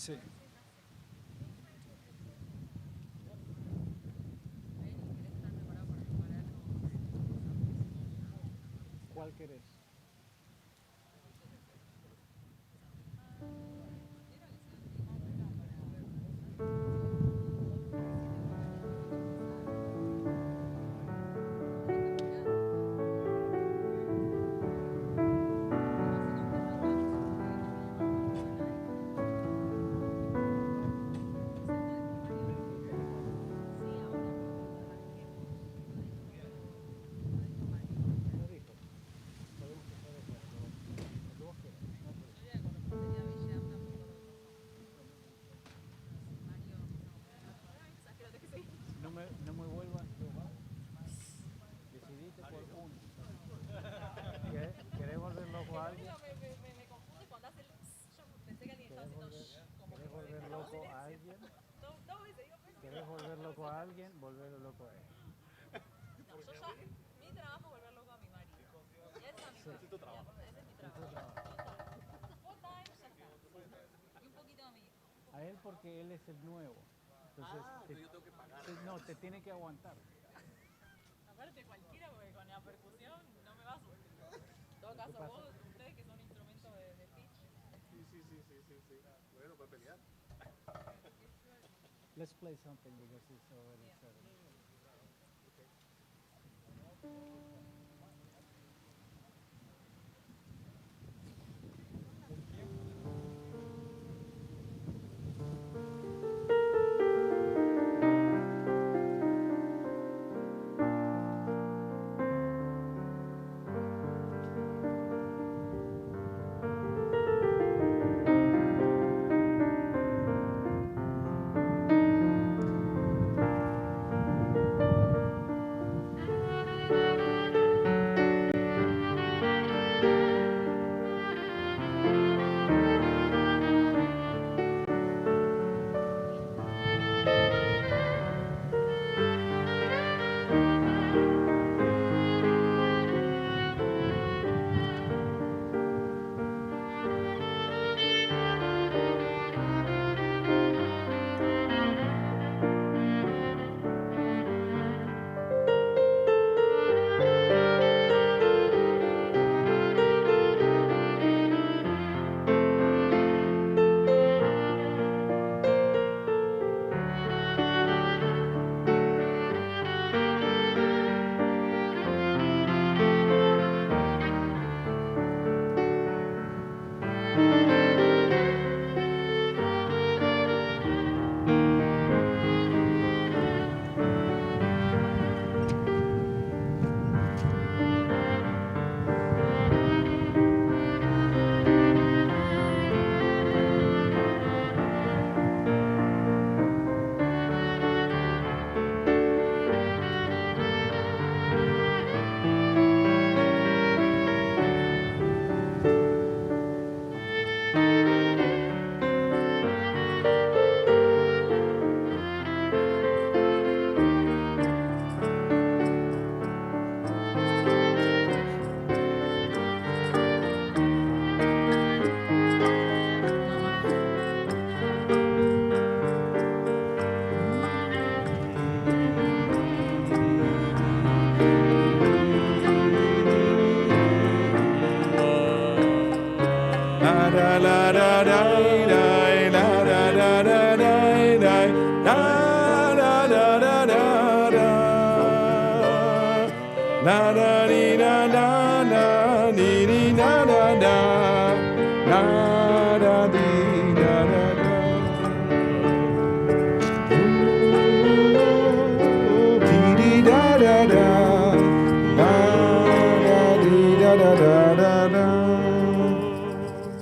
Sí. ¿Cuál querés? No me vuelvas loco. Decidiste por uno. ¿Querés volver loco a alguien? Me confunde cuando hace el... Yo pensé que alguien estaba haciendo como ¿Querés volver loco a alguien? dos veces, digo, pensé ¿Querés volver loco a alguien? Volverlo loco a él. no, yo ya, mi trabajo es volver loco a mi marido. Y esa es mi Sí. ese es mi trabajo. Tu trabajo. Full time, ya está. Y un poquito a mi hijo. A él porque él es el nuevo. Entonces, Entonces yo tengo que pagar. no, te tiene que aguantar. Aparte cualquiera, porque con la percusión no me va a subir. En todo caso, vos, ustedes que son instrumentos de pitch. Sí. Bueno, puede pelear. Let's play something because it's already 7.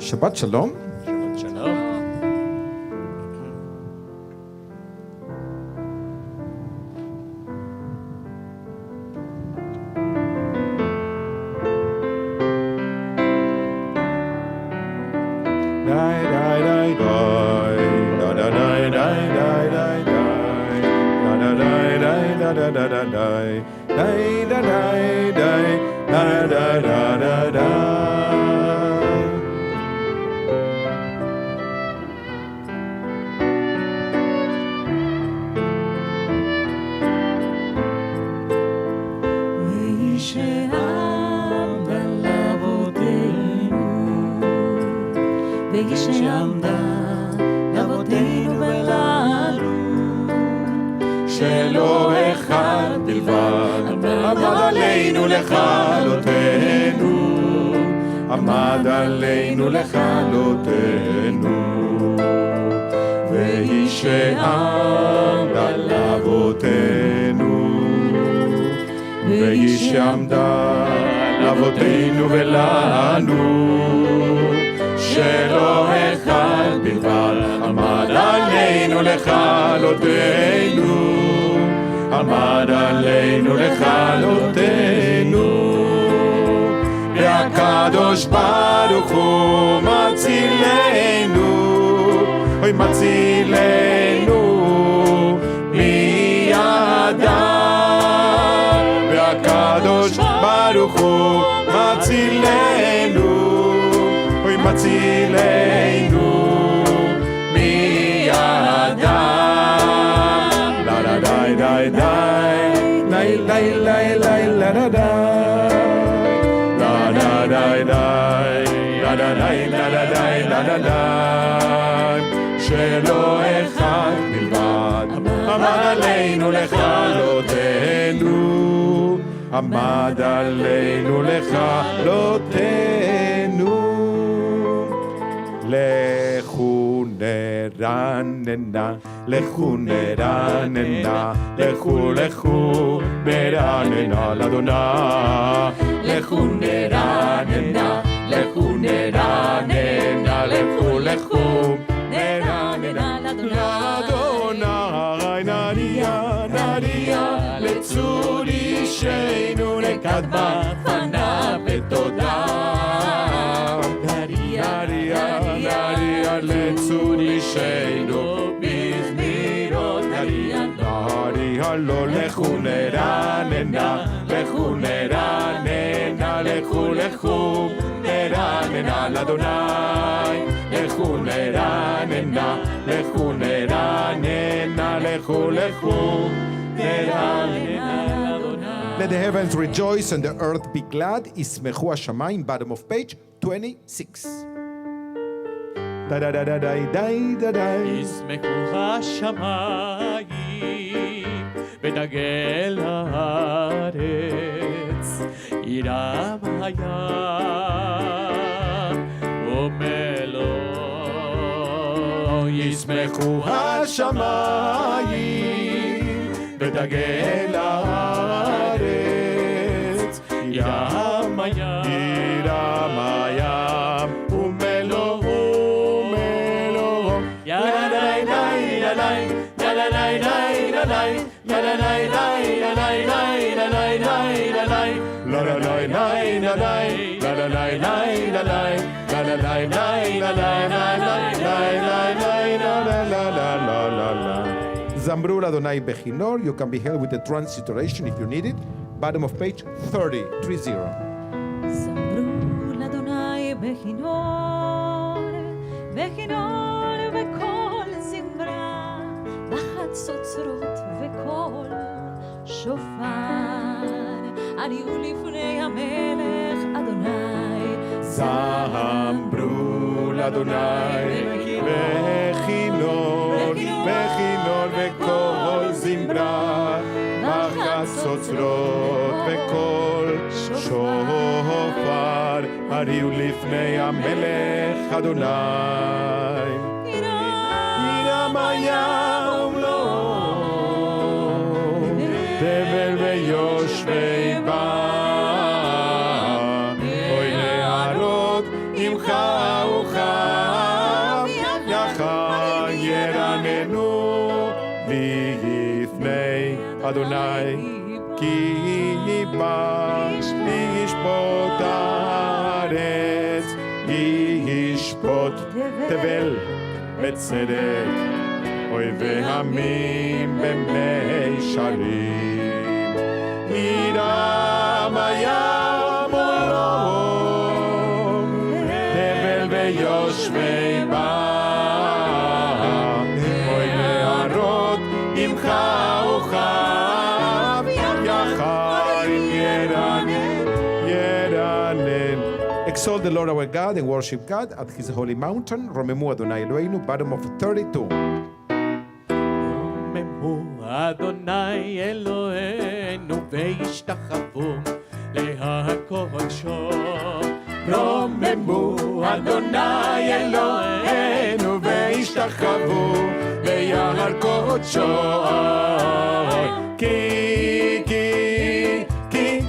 Shabbat Shalom. שעמדה לאבותינו, והיא שעמדה לאבותינו ולנו, שלא אחד בלבד עמד עלינו לכלותנו, עמד עלינו לכלותנו, והיא שעמדה לאבותינו, והיא שעמדה לאבותינו ולנו, שלא אחד בלבד עמד עלינו לכלותנו, עמד עלינו לכלותנו, והקדוש ברוך הוא מצילנו, אוי מצילנו מידם, והקדוש ברוך הוא מצילנו, אוי מצילנו מידם. לה לה די די די די די די די לה לה די לה לה די די לה לה די לה לה די לה לה די, שלא אחד בלבד עמד עלינו לכלותנו, עמד עלינו לכלותנו. לכו נרננה, לכו נרננה, לכו לכו נרננה לאדוני, לכו נרננה, לכו נרננה, לכו לכו נרננה לאדוני, נריה נריה לצור אישנו לקדמה פניו ותודה, נריה נריה לצור אישנו בזמירות, נריה נריה לא לכו נרננה, לכו נרננה, לכו לכו נרננה לאדוני, לכו נרננה, לכו נרננה, לכו לכו נרננה לאדוני. Let the heavens rejoice and the earth be glad. ישמחו השמיים, bottom of page 26. ישמחו השמיים ותגל הארץ, ירם הים ומלוא. ישמחו השמיים ותגל הארץ, ירם הים ירם הים ומלוא ומלוא. יאללה ליי ליי יאללה ליי ליי ליי יאללה ליי ליי ליי ליי ליי ליי ליי La la la la la la la la la la la la la la la la la la la la. Zambru Adonai Bechinor. You can be held with the transliteration if you need it. Bottom of page 30. 30. זמרו לאדוני בכינור, בכינור וקול זמרה, בחצוצרות וקול שופר, עליו לפני המלך אדוני. זמרו לאדוני בכינור, בכינור וקול זמרה, בחצוצרות וקול שופר, הריעו לפני המלך אדוני. ירם הים ומלואו, תבל ויושבי בה, אוי נהרות עמך וכף, יחד ירננו לפני אדוני. כי בא ישפוט הארץ, ישפוט תבל בצדק, אויבי עמים במישרים. ירם הים ומלואו, תבל ויושבי בה, אוי נהרות עמך וכף, יחד ירננו exalt the Lord our God and worship God at his holy mountain. רוממו אדוני אלוהינו, bottom of 32. רוממו אדוני אלוהינו והשתחוו להקודשו. רוממו אדוני אלוהינו והשתחוו להר קודשו. כי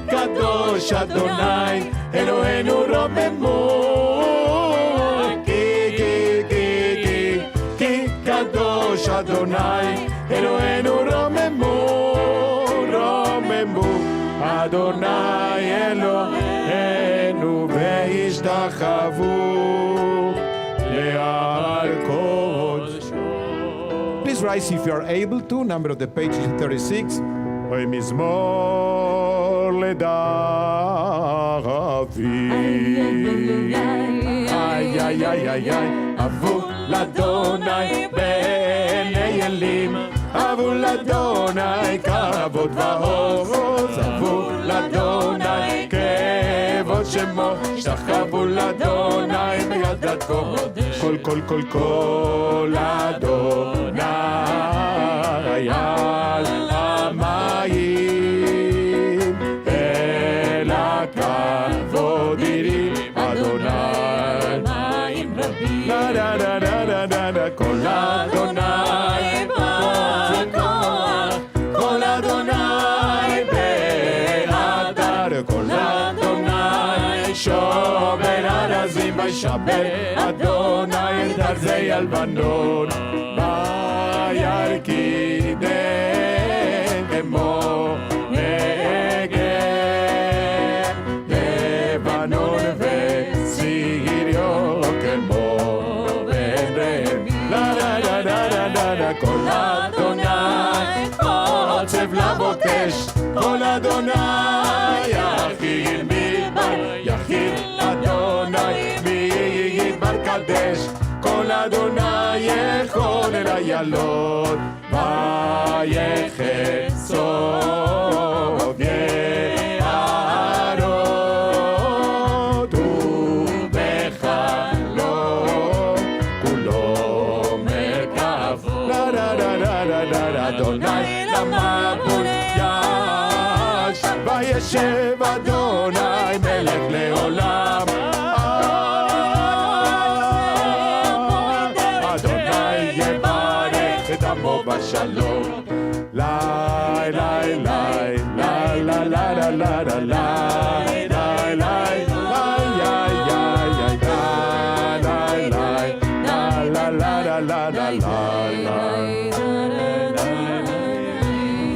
קדוש אדוני אלוהינו רוממו. כי קדוש אדוני אלוהינו רוממו. אדוני אלוהינו והשתחוו להר קודשו. Please rise if you are able to. Number of the page is 36. אוי מזמור לדוד. איי איי איי איי איי. אבו לאדוני בעיני אלים. אבו לאדוני כבוד ועוז. אבו לאדוני כבוד שמו. השתחוו לאדוני בידת קודש. כל אדוני על המים. אל הכבוד ירים אדוני מים רבים. כל אדוני בכוח. כל אדוני בהדר. כל אדוני שובר ארזים וישבר אדוני את ארזי הלבנון. וירקידם כמו נגב לבנון וסיריו כמו בן רב. כל אדוני עוצב לבוקש. כל אדוני יכיל מדבר. יכיל אדוני מדבר קדש. כל אדוני יכול אל איילות. ויחצוב יערות. ובחלום כולו מרכב. אדוני למבול יש. וישב אדוני מלך לעולם. בשלום. לי לי לי לי לי לי לי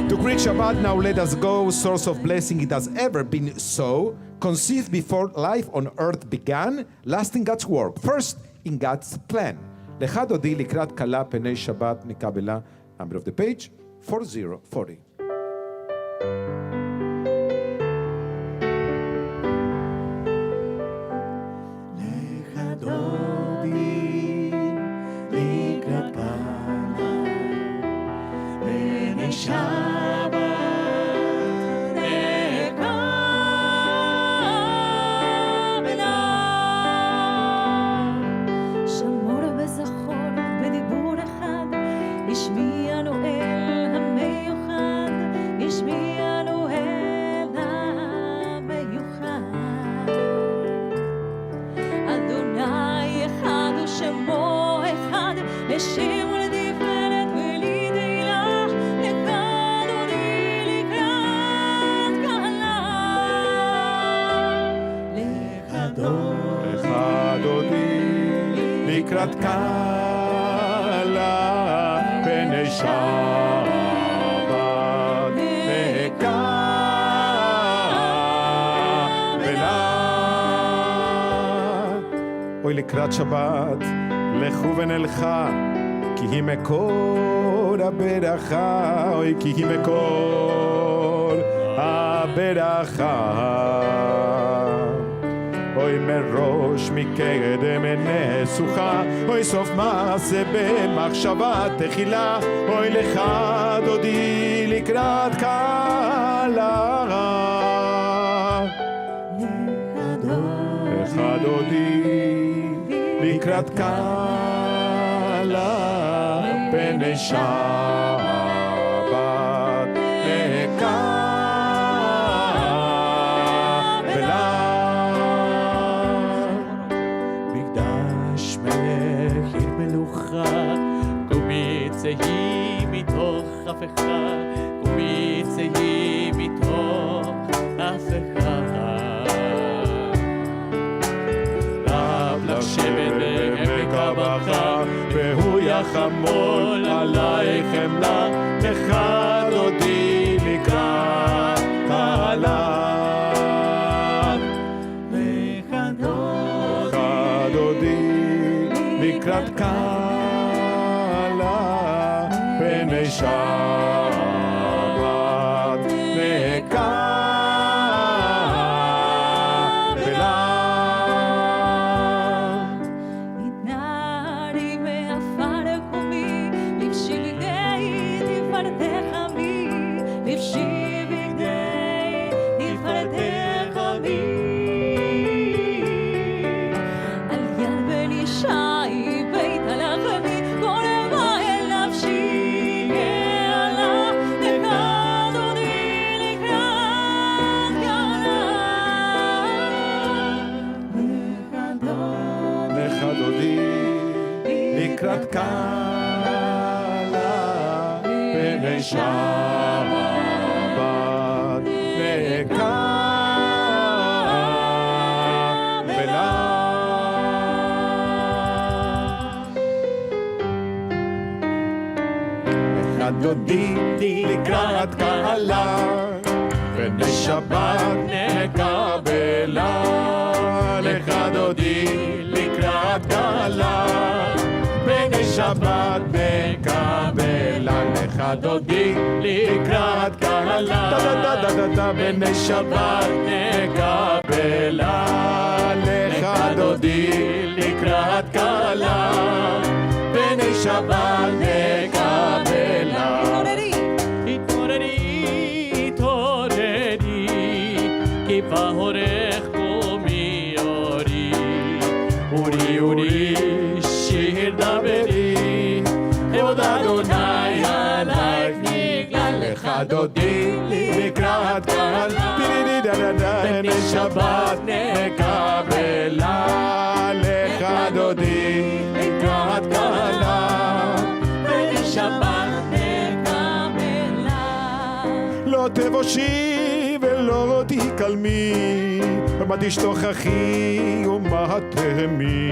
To greet Shabbat, now let us go. Source of blessing, it has ever been so. Conceived before life on earth began, last in God's work, first in God's plan. לך דודי לקראת כלה פני שבת מקבלה. Number of the page, 4040. לך דודי לקראת כלה פני שבת מקבלה. שמור וזכור בדיבור אחד. השמיענו אל המיוחד. השמיענו אל המיוחד. אדוני אחד ושמו אחד. לשם ולתפארת ולתהילה. לך דודי לקראת כלה. לך דודי לקראת כלה פני שבת מקבלה. אוי לקראת שבת לכו ונלכה, כי היא מקור הברכה. אוי כי היא מקור הברכה. אוי מראש מקדם נסוכה. אוי סוף מעשה במחשבה תחילה. אוי לך דודי לקראת כלה. לך דודי לקראת קלה פני שבת לקבלה. מקדש מלך עיר מלוכה, קומי צאי מתוך אף אחד, קומי צאי מתוך אף אחד. רב לך שבט בעמק הבכה, והוא יחמול עלייך חמלה, לך דודי לקראת קלה. לך דודי לקראת קלה פני שבת לקבלה. התנערי מעפר קומי, לבשי בגדי תפארתך עמי, לבשי בגדי תפארתך עמי. על יד בן ישי בית הלכני, קורבה אל נפשי גאלה, לך דודי לקראת קלה. לך דודי לקראת קלה פני שבת לקבלה. לך דודי לקראת קלה פני שבת נקבלה. לך דודי לקראת קלה פני שבת נקבלה. לך דודי לקראת קלה פני שבת נקבלה. לך דודי לקראת קלה פני שבת נקבלה. התעוררי, התעוררי, כי בהורך קומי אורי. אורי, אורי, שיר דברי, כבוד אדוני עלייך נגלה. לך דודי לקראת קלה פני שבת נקבלה. לך דודי לקראת קלה פני שבת נקבלה. לא תבושי ולא תקלמי, ומה תשתוכחי ומה תהמי.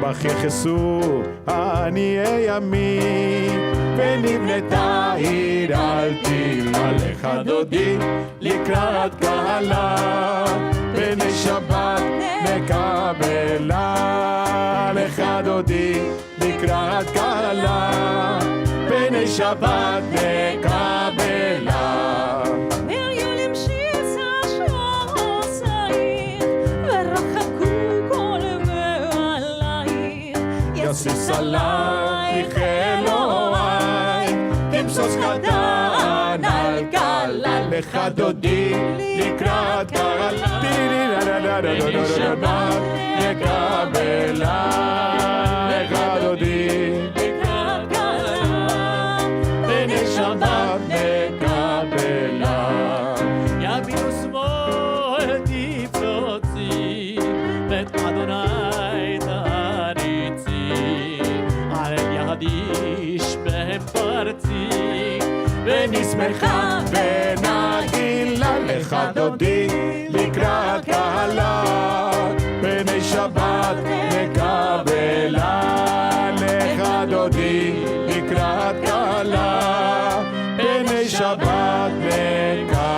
בך יחסו עניי עמי, ונבנתה עיר אל תירא. לך דודי לקראת קלה פני שבת נקבלה. לך דודי לקראת קלה פני שבת נקבלה. יסיס עלייך אלוהי, תמסוס קטן על קלה. לך דודי לקראת קלה פני שבת נקבלה. לך דודי לקראת קלה פני שבת נקבלה. ימינו שמאל תפרוצי, בית אדוני תריצי, על ידיש בהם פרצי, ונשמחה ונגילה. לך דודי לקראת קלה פני שבת נקבלה. לך דודי לקראת קלה פני שבת נקבלה.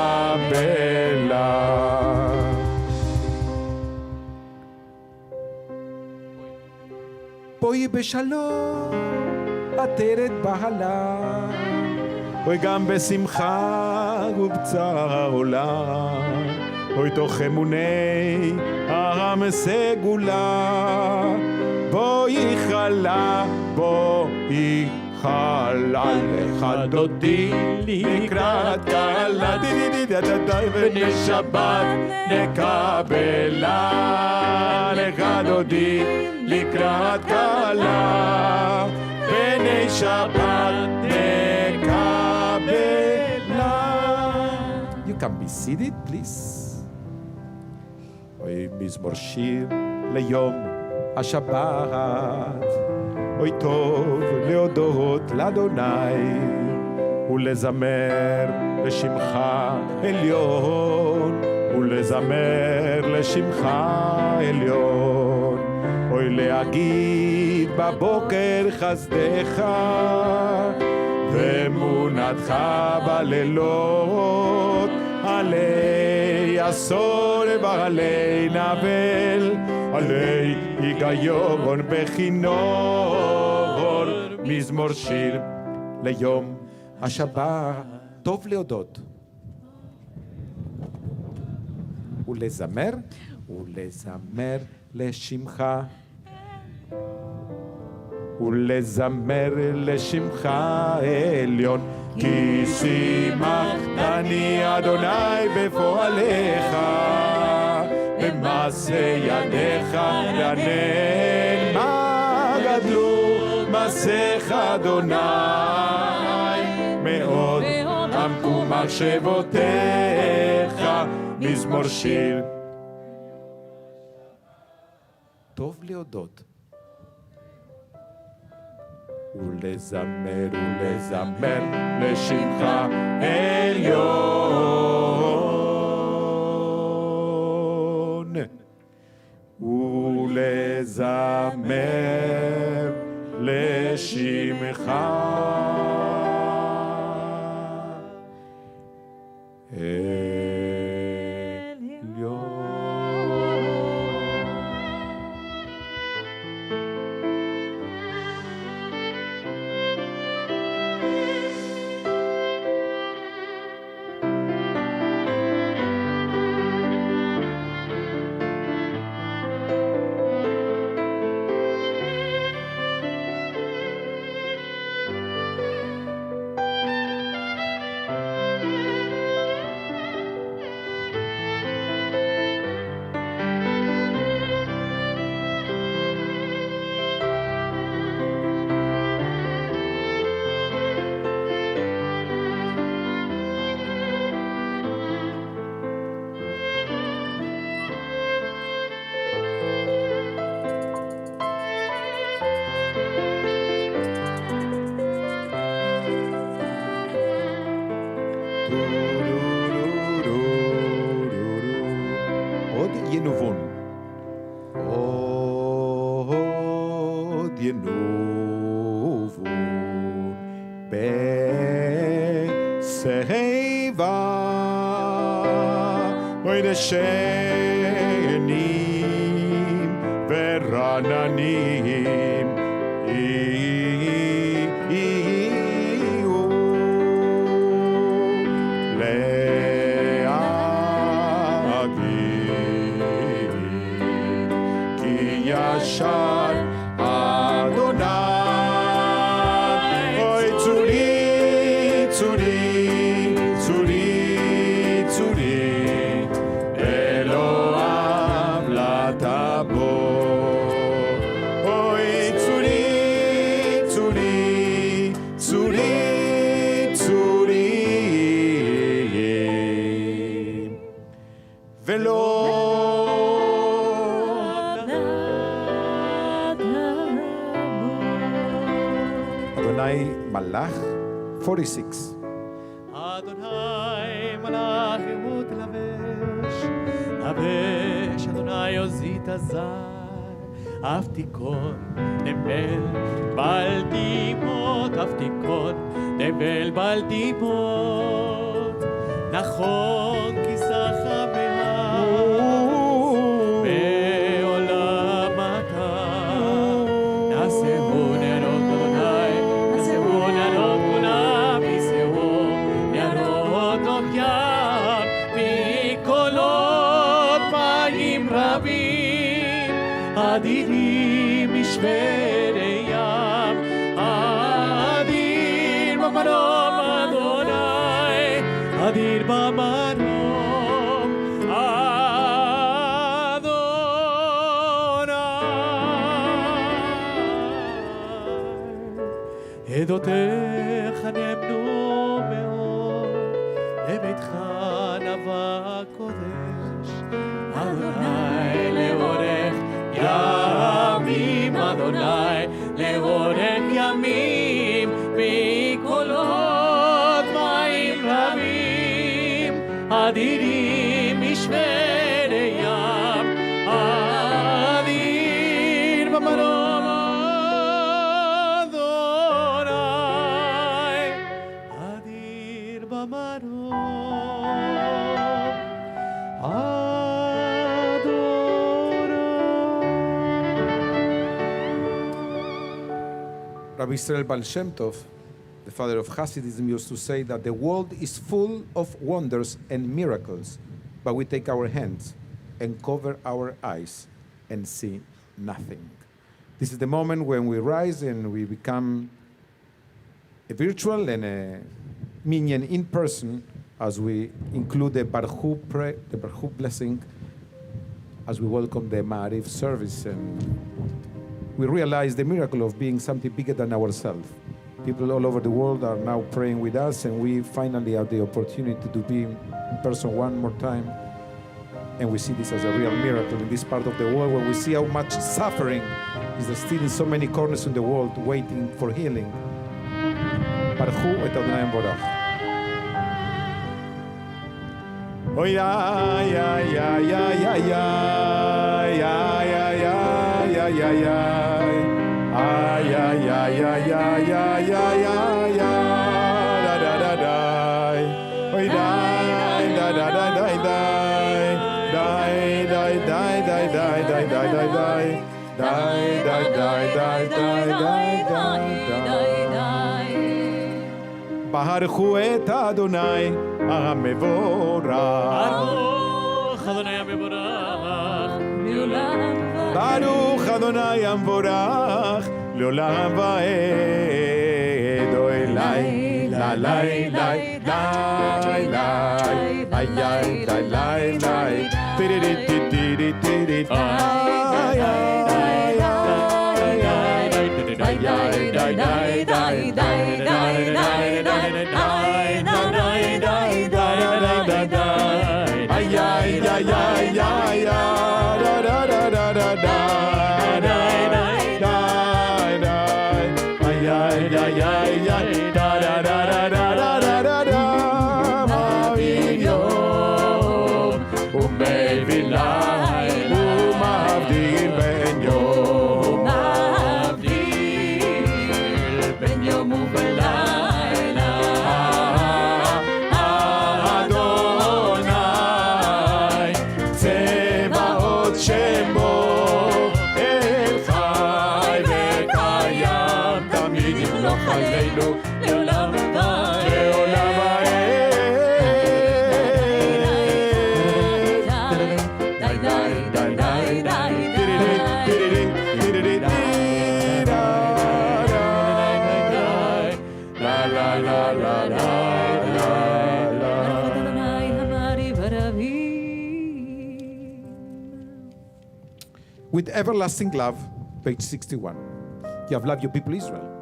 בואי בשלום עטרת בעלה, בואי גם בשמחה ובצער עולה. בואי תוך אמוני העם סגולה, בואי חלה, בואי חלל אחד דודי לקראת כלה בני שבת נקבלה לך דודי לקראת כלה בני שבת נקבלה. You can be seated please. אוי מזמור שיר ליום השבת, אוי טוב להודות לאדוני ולזמר לשמך עליון, ולזמר לשמך עליון. אוי להגיד בבוקר חסדך ואמונתך בלילות, עלי אסון ועלי נבל, עלי היגיון בכינור. מזמור שיר ליום השבת, טוב להודות ולזמר לשמך, ולזמר לשמך עליון. כי שימחתני אדוני בפועליך, במעשה ידיך לענן. מה גדלו מעשיך אדוני, מאוד עמקו מחשבותיך. מזמור שיר טוב להודות ולזמר לשמך עליון, ולזמר לשמך עוד ינובון, עוד ינובון בשיבה ודשנים ורעננים ישר אדוני. אוי צורי צורי צורי צורי אלוהיו לטבור. אוי צורי צורי צורי צורי ולא מלאך 46. אדוני מלאך ימות לבש, לבש אדוני עוזית הזר, אף תיכון נבל בל תימות, אף תיכון נבל בל תימות. נכון כיסך בהר בעולם אתה, נעשהו נרות אדוני, נעשהו נרות כולם, נישאו נרות אוקיין מקולות מים רבים, אדירים משווה לים, אדירים אדיר במרום אדוני. עדותיך נאמנו מאוד, לביתך נבע קודש. אדוני לאורך ימים, אדוני לאורך ימים, בקולות מים רבים, אדירים משווה ים, אדיר במרום אדוני, אדיר במרום Rabbi Israel Baal Shem Tov, the father of Hasidism, used to say that the world is full of wonders and miracles, but we take our hands and cover our eyes and see nothing. This is the moment when we rise and we become a virtual and a minyan in person, as we include the Baruch the Baruch blessing, as we welcome the Ma'ariv service, and we realize the miracle of being something bigger than ourselves. People all over the world are now praying with us, and we finally have the opportunity to be in person one more time. And we see this as a real miracle in this part of the world, where we see how much suffering is there still in so many corners in the world waiting for healing. Baruch et Adonai Borach. Oh yeah, yeah, yeah, yeah, yeah, yeah, yeah, yeah, yeah, yeah, yeah. Ah, yeah, yeah, yeah, yeah, yeah, yeah, yeah, yeah, da, da, da, da. Oh, die, da, da, da, da, die, die, die, die, die, die, die, die, die. Baruchu et Adonai המבורך. ברוך אדוני המבורך לעולם ועד. ברוך אדוני המבורך לעולם ועד. אוי לי, לה לי, לי, לי, לי, איי, איי, לי, לי, לי, טירירי, טירירי, טירירי, איי, איי, With everlasting love, page 61. You have loved your people Israel.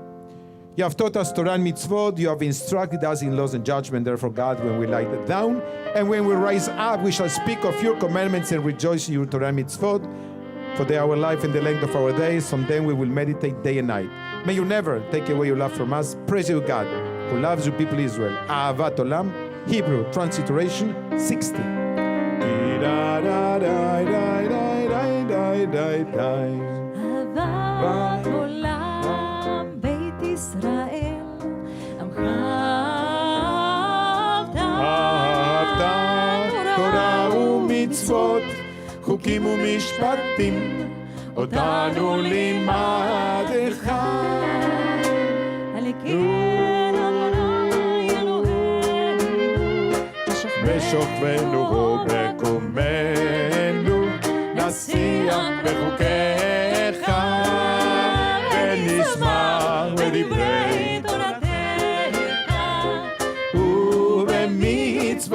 You have taught us Torah and mitzvot. You have instructed us in laws and judgment. Therefore, God, when we lie down and when we rise up, we shall speak of your commandments and rejoice in your Torah and mitzvot. For they are our life and the length of our days. On them we will meditate day and night. May you never take away your love from us. Praise you, God, who loves your people Israel. Ahavat Olam, Hebrew, transliteration 60. אהבת עולם בית ישראל עמך אהבת תורה ומצוות חוקים ומשפטים אותנו לימדך על כן אדוני אלוהינו בשוכבנו ובקומנו נשיח בחוקיך ונשמח בדברי תורתך ובמצוותיך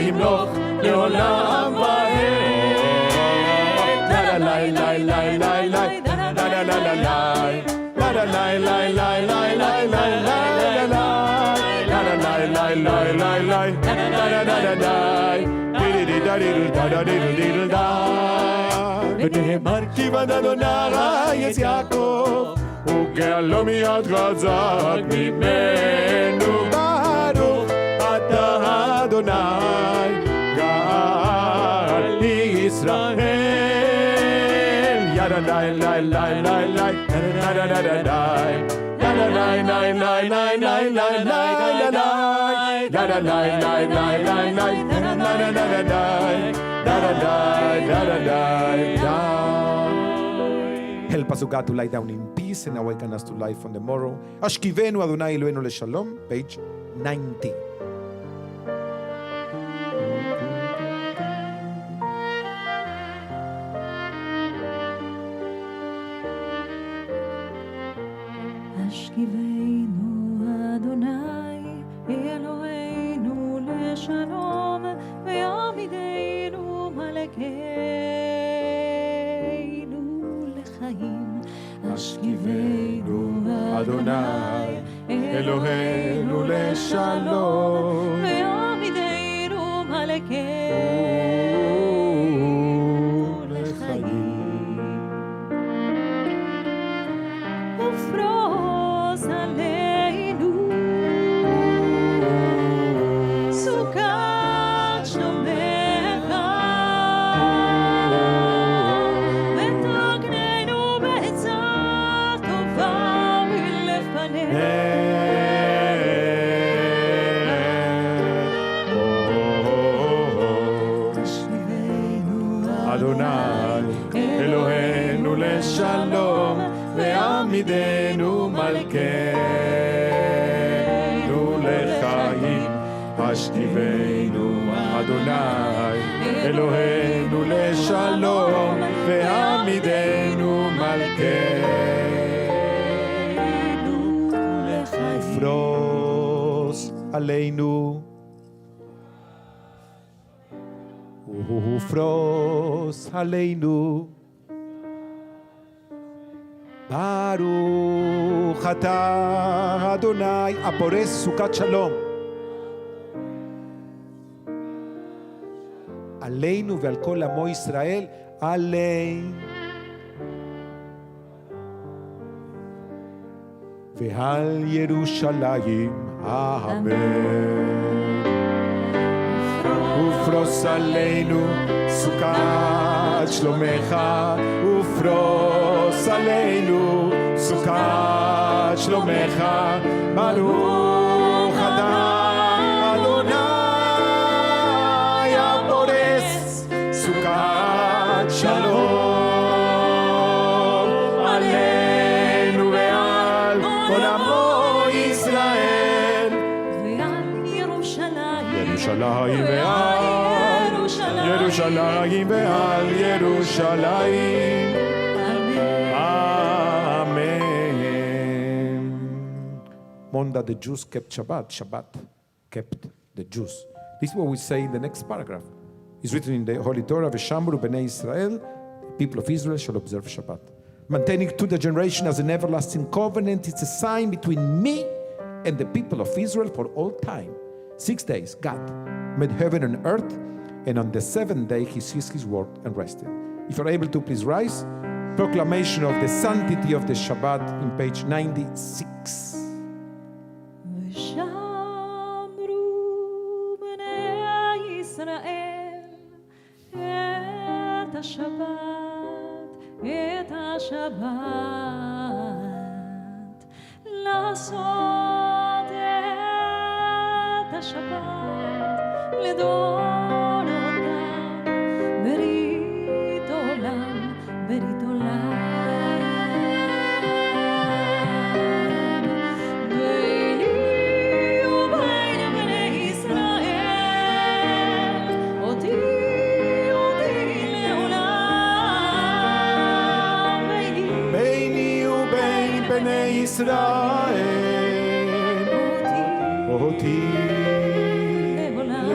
ימלוך לעולם ועד. לה לה לה לה לה לה לה לה לה לה לה לה לה לה לה לה לה לה ונאמר כי בן אדוני את יעקב וגאלו מיד חזק ממנו. ברוך אתה אדוני גאל ישראל. ידה די לי לי לי לי ידה די די די ידה די די די די די די די די די Help us, O God, to lie down in peace and awaken us to life on the morrow. Ashkivenu Adonai Eloheinu leshalom, page 90. השכיבנו אדוני אלוהינו לשלום ויעמידנו מלכנו לחיים. השכיבנו אדוני אלוהינו לשלום ויעמידנו מלכנו לחיים. ופרוס עלינו סוכת שלומך ותגננו בעצה טובה ולפניך. אדוני אלוהינו לשלום ועמידנו מלכנו לחיים. השכיבנו אדוני אלוהינו לשלום ועמידנו מלכנו לחיים. פרוס עלינו ופרוס עלינו. ברוך אתה אדוני הפורס סוכת שלום עלינו ועל כל עמו ישראל. עלינו ועל ירושלים אמן. ופרוס עלינו סוכת שלומך ופרוס עלינו סוכת שלומך. ברוך אתה אדוני הפורס סוכת שלום עלינו ועל כל עמו ישראל. ועל ירושלים ועל ירושלים ועל ירושלים amen. Monday the Jews kept Shabbat. Shabbat kept the Jews. This is what we say in the next paragraph. It's written in the Holy Torah, V'shamru b'nei Israel, the people of Israel shall observe Shabbat. Maintaining to the generation as an everlasting covenant, it's a sign between me and the people of Israel for all time. 6 days, God made heaven and earth, and on the seventh day he ceased his work and rested. If you're able to, please rise. Proclamation of the sanctity of the Shabbat in page 96. ושמרו בני ישראל את השבת, לעשות את השבת לדורותיו, ברית עולם, ברית עולם. ישראל אותי לעולם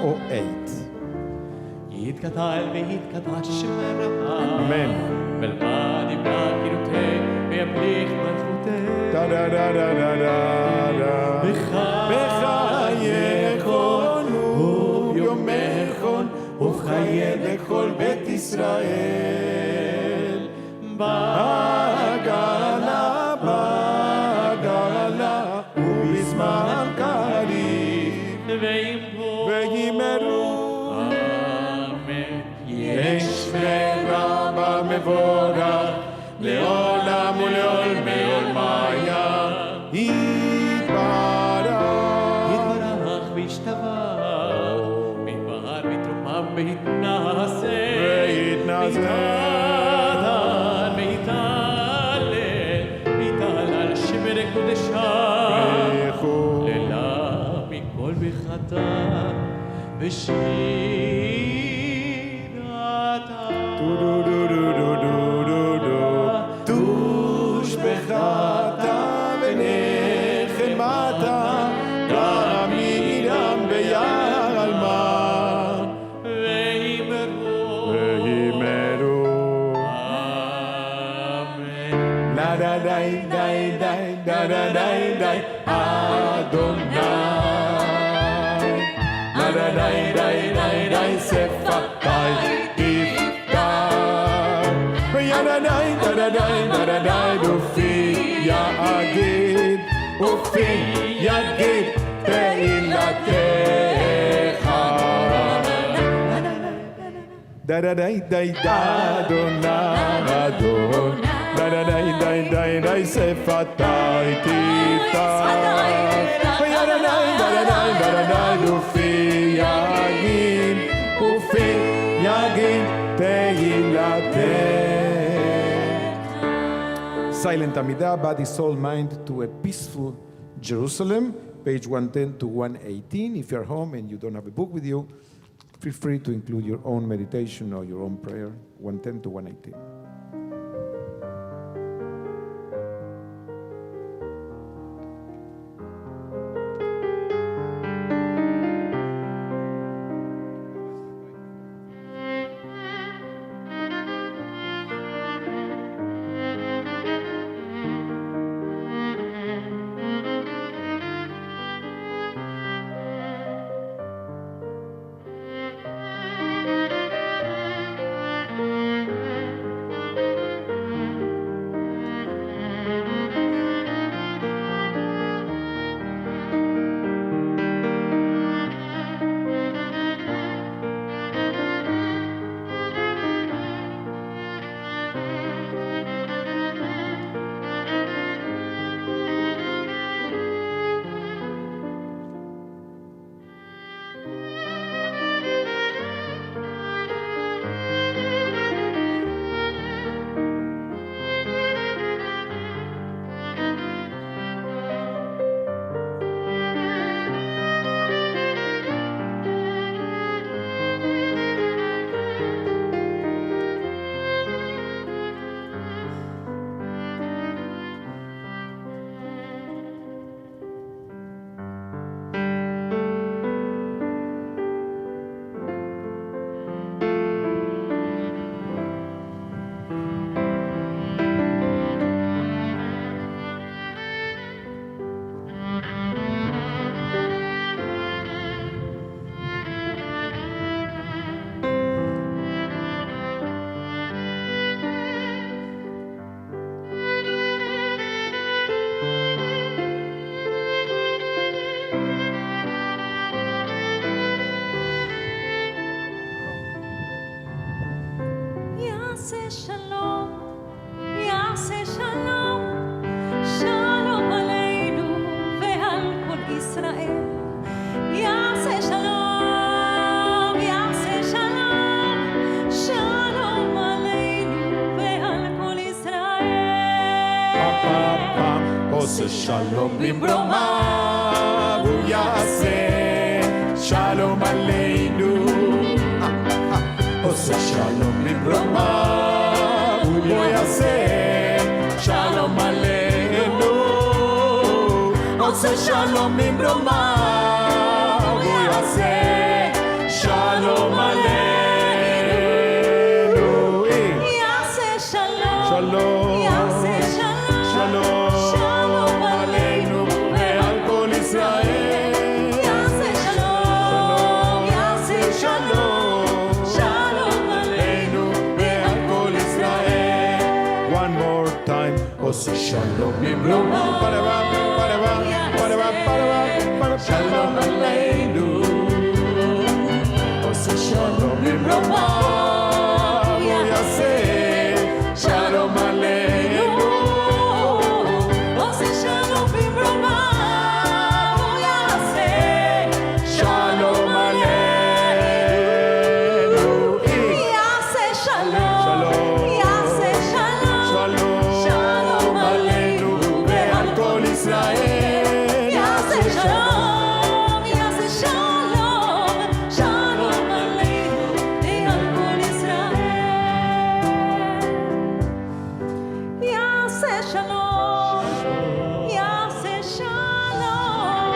108. יתקטל ויתקדש שמרבה. Amen. ולמד ימלא גילותי וימליך מלכותי. Da da da da da da da. בחייכון וביומכון ובחיי לכל בית ישראל. בגלה בגלה ובזמן קריב וימרו. אמן. יש ורבה מבורך לעולם ולעולמי עולמיה. יתברך וישתבח, מתפאר ויתרומם ויתנשא, ויתהלל ויתהלל שמר קודשה, לילה מכל בחטא ושירתה. תושבחתה ונחמתה, גם עירם ביער עלמה, וימרו. אמן. לה דה די די די דה דה די די אדוני. לה דה די די די די שפתי תפתח. וידה די דה דה די דה דה די דופי יגיד ופי יגיד תהילתך. דה דה די די דה אדוני אדון. דה דה די די די די שפתי תפתח. וידה די דה דה די דה דה די דופי יגיד ופי יגיד תהילתך. Silent Amidah, body, soul, mind to a peaceful Jerusalem, page 110 to 118. If you're home and you don't have a book with you, feel free to include your own meditation or your own prayer, 110 to 118. עושה שלום במרומיו, הוא יעשה שלום עלינו. עושה שלום במרומיו, הוא יעשה שלום עלינו. עושה שלום במרומיו, הוא יעשה Shalom במרומה, Shalom עלינו, עושה שלום במרומה, הוא יעשה שלום עלינו, עושה שלום במרומה, הוא יעשה שלום עלינו, יעשה שלום, יעשה שלום, שלום עלינו ועל כל ישראל, יעשה שלום, יעשה שלום, שלום עלינו ועל כל ישראל, יעשה שלום, יעשה שלום,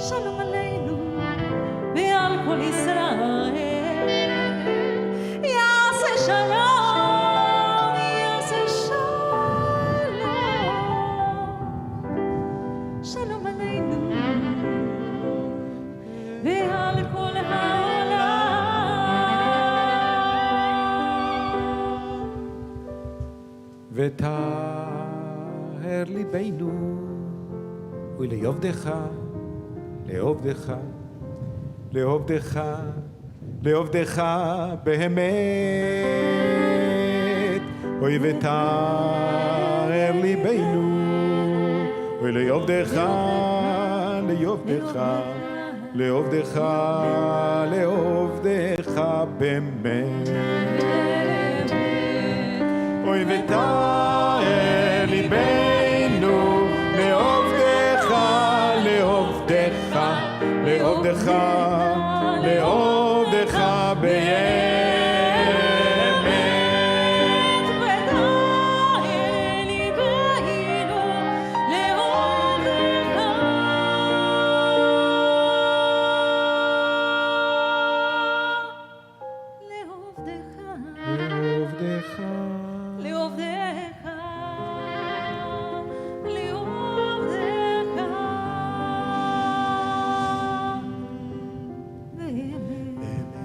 שלום עלינו ועל כל ישראל, יעשה שלום, יעשה שלום, שלום עלינו ועל כל העולם. וטהר ליבנו וליעבדך, לעבדך, לעבדך, לעבדך באמת. אוי וטהר ליבנו וליעבדך, לעבדך, לעבדך, לעבדך באמת. אוי וטהר ליבנו לעבדך, לעבדך, לעבדך, לעבדך באמת. לעבדך, לעבדך,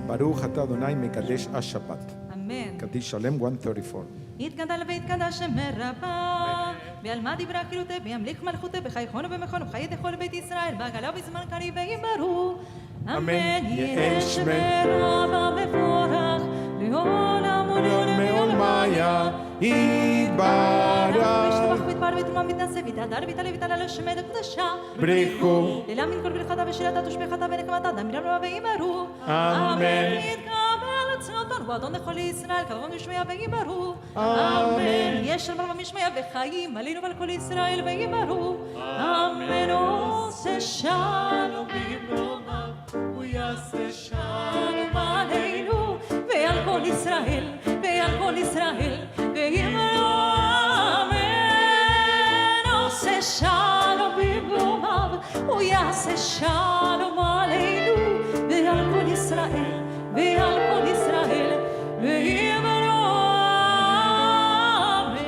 ברוך אתה אדוני מקדש השבת. אמן. קדיש שלם 134. יתגדל ויתקדש שם רבה, ועל מה דיברה כילותי וימליך מלכותי בחייכון ובמכון ובחיי דכל בית ישראל, בעגלה בזמן קריב וימרו. אמן. יהיה שם רבה מבורך, לעולם ולעולם מעולמיה יתברך. וישתבח ויתפאר ויתרומה מתנשא ויתהדר ויתעלה ויתעלה לשמי הקדושה. בריחו. להאמין כל ברכתה ושילתה ושבחתה ונקמתה דמירם רבה וימרו. אמן. יתקבל צנותון ואדון לכל ישראל כבוד משמיה וימרו. אמן. יש רבה משמיה וחיים עלינו ועל כל ישראל וימרו. אמן. עושה שלום במרומיו, הוא יעשה שלום עלינו ועל כל ישראל, ועל כל ישראל וימרו. אמן. עושה שלום במרומיו, הוא יעשה שלום עלינו ועל כל ישראל, ועל כל ישראל וימרו. אמן.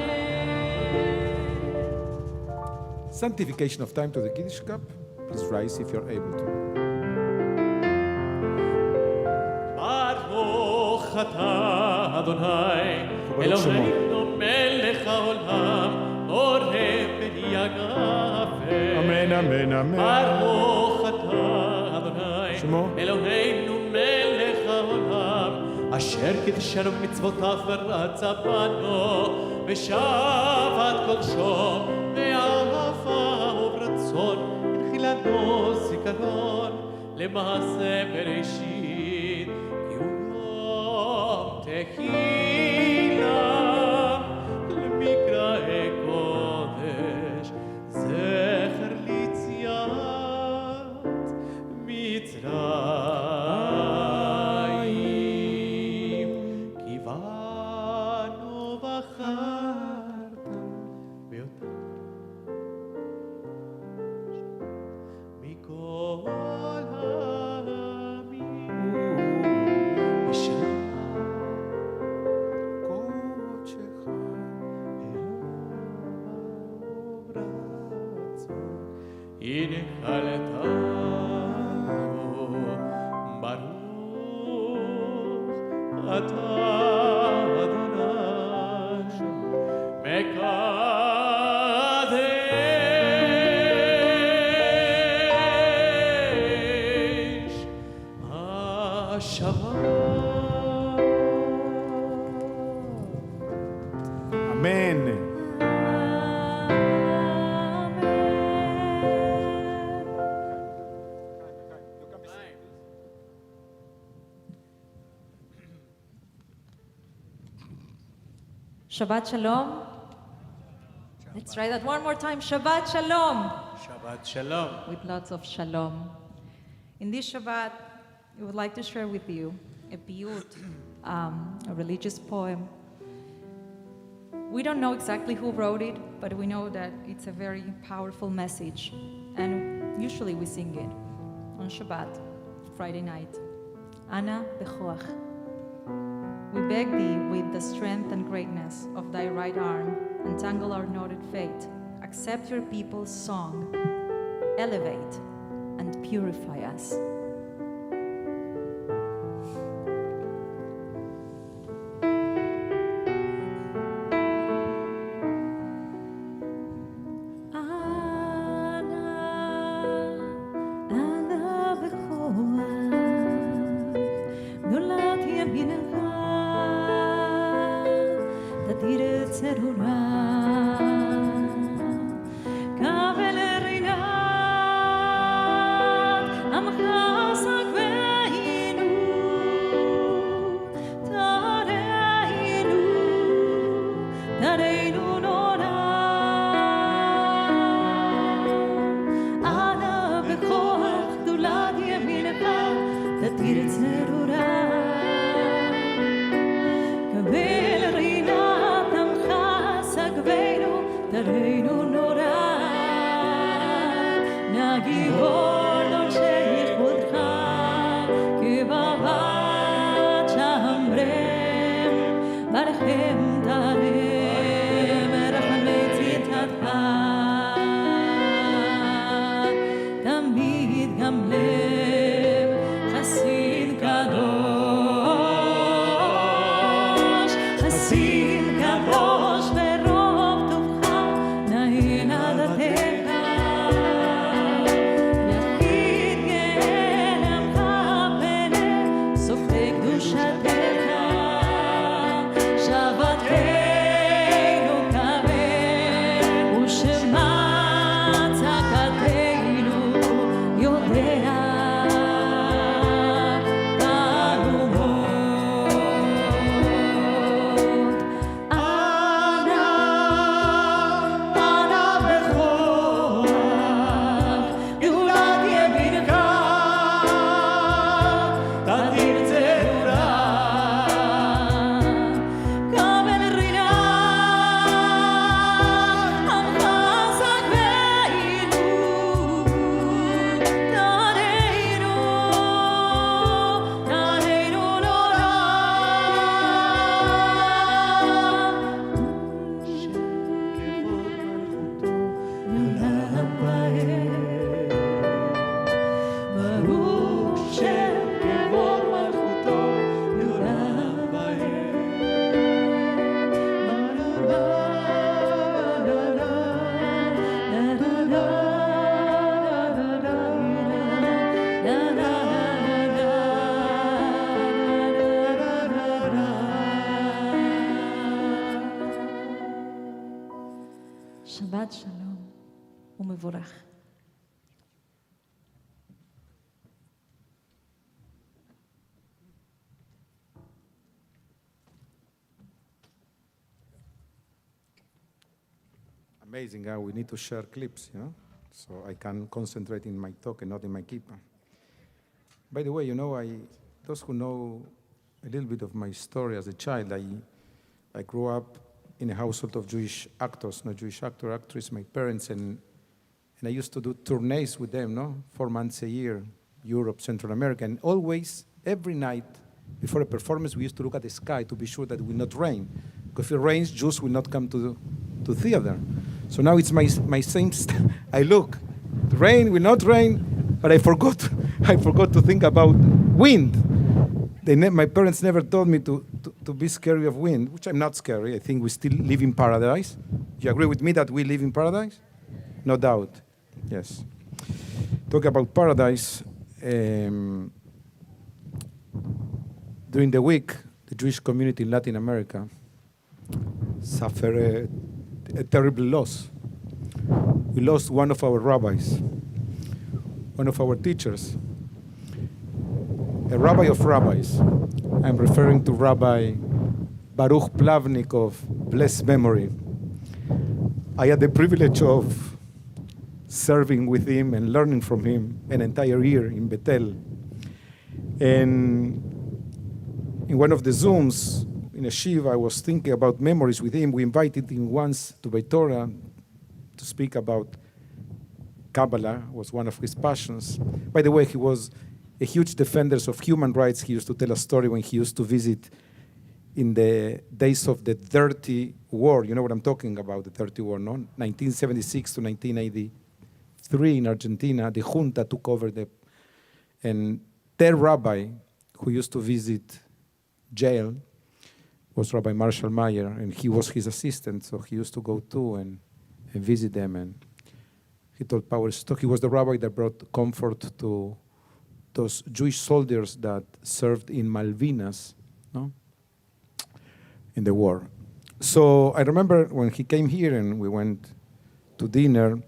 Sanctification of time to the Kiddush cup. Please rise if you're able to. ברוך אתה אדוני אלוהינו מלך העולם בורא פן יגפה. אמן, אמן, אמן. ברוך אתה אדוני שמו? אלוהינו מלך העולם אשר קידשנו במצוותיו ורצה בנו בשבת קודשו באהבה וברצון הנחילנו זיכרון למעשה בראשית כי הוא יום תחילה למקראי קודש זכר ליציאת מצרים כי בנו בחרת באותה מכל העמים בשעה קודשך הנה חלתנו ברוך אתה אדוני מקדש Shabbat Shalom. Let's try that one more time. Shabbat Shalom. Shabbat Shalom. With lots of Shalom. In this Shabbat, we would like to share with you a piyut, a religious poem. We don't know exactly who wrote it, but we know that it's a very powerful message. And usually we sing it on Shabbat, Friday night. Ana bechoach. We beg thee with the strength and greatness of thy right arm, untangle our knotted fate. Accept your people's song. Elevate and purify us. Shabbat Shalom umevorach. Amazing how we need to share clips, so I can concentrate in my talk and not in my kippah. By the way, those who know a little bit of my story as a child, I grew up in a household of Jewish actors, Jewish actor, actress, my parents, and I used to do tourneys with them, 4 months a year, Europe, Central America, and always, every night, before a performance, we used to look at the sky to be sure that it will not rain. Because if it rains, Jews will not come to theater. So now it's my same, I look, the rain will not rain, but I forgot to think about wind. My parents never told me to be scary of wind, which I'm not scary. I think we still live in paradise. You agree with me that we live in paradise? No doubt. Yes. Talk about paradise. During the week, the Jewish community in Latin America suffered a terrible loss. We lost one of our rabbis, one of our teachers, a rabbi of rabbis. I'm referring to Rabbi Baruch Plavnik of blessed memory. I had the privilege of serving with him and learning from him an entire year in Bethel. And in one of the Zooms in a Shiva, I was thinking about memories with him. We invited him once to Beth Torah to speak about Kabbalah, was one of his passions. By the way, he was a huge defender of human rights. He used to tell a story when he used to visit in the days of the Dirty War. You know what I'm talking about, the Dirty War, no? 1976 to 1983 in Argentina, the junta took over and their rabbi who used to visit jail was Rabbi Marshall Meyer, and he was his assistant, so he used to go too and visit them. And he told Power Stock, he was the rabbi that brought comfort to those Jewish soldiers that served in Malvinas, no? In the war. So I remember when he came here and we went to dinner,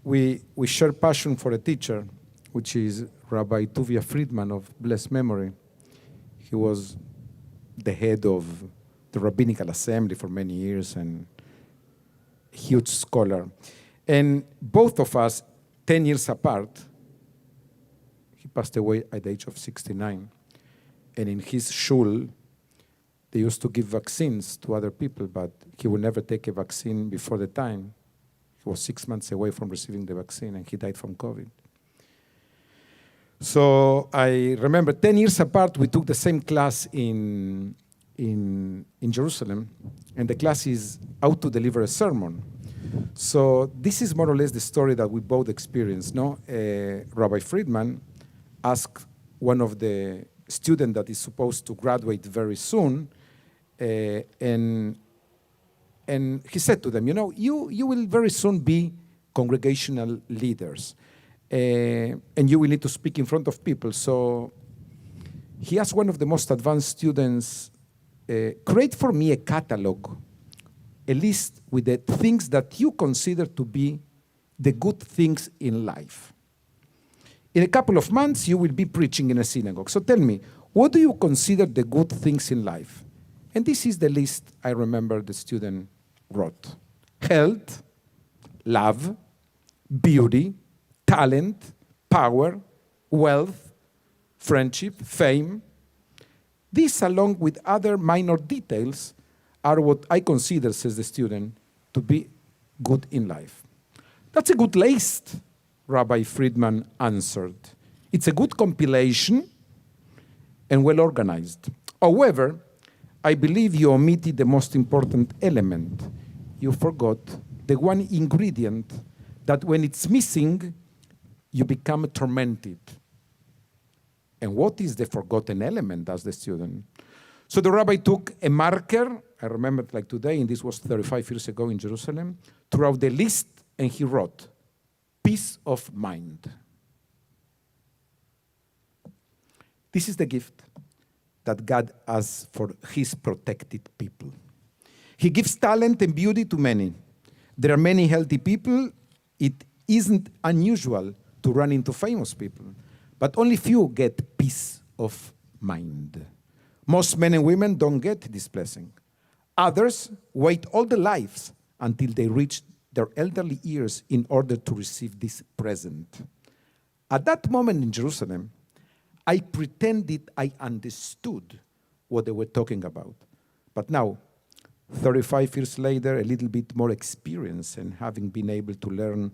we shared passion for a teacher, which is Rabbi Tuvia Friedman of blessed memory. He was the head of the Rabbinical Assembly for many years and a huge scholar. And both of us, 10 years apart, he passed away at the age of 69. And in his shul, they used to give vaccines to other people, but he would never take a vaccine before the time. He was 6 months away from receiving the vaccine, and he died from COVID. So I remember 10 years apart, we took the same class in Jerusalem, and the class is how to deliver a sermon. So this is more or less the story that we both experienced. No? Rabbi Friedman asked one of the students that is supposed to graduate very soon, and he said to them, you will very soon be congregational leaders. And you will need to speak in front of people. So he asked one of the most advanced students, create for me a catalog, a list with the things that you consider to be the good things in life. In a couple of months, you will be preaching in a synagogue. So tell me, what do you consider the good things in life? And this is the list I remember the student wrote. Health, love, beauty, talent, power, wealth, friendship, fame. These, along with other minor details, are what I consider, says the student, to be good in life. That's a good list, Rabbi Friedman answered. It's a good compilation and well organized. However, I believe you omitted the most important element. You forgot the one ingredient that when it's missing, you become tormented. And what is the forgotten element, asked the student. So the rabbi took a marker, I remember it like today, and this was 35 years ago in Jerusalem, throughout the list, and he wrote, peace of mind. This is the gift that God has for his protected people. He gives talent and beauty to many. There are many healthy people. It isn't unusual to run into famous people, but only few get peace of mind. Most men and women don't get this blessing. Others wait all their lives until they reach their elderly years in order to receive this present. At that moment in Jerusalem, I pretended I understood what they were talking about. But now, 35 years later, a little bit more experience and having been able to learn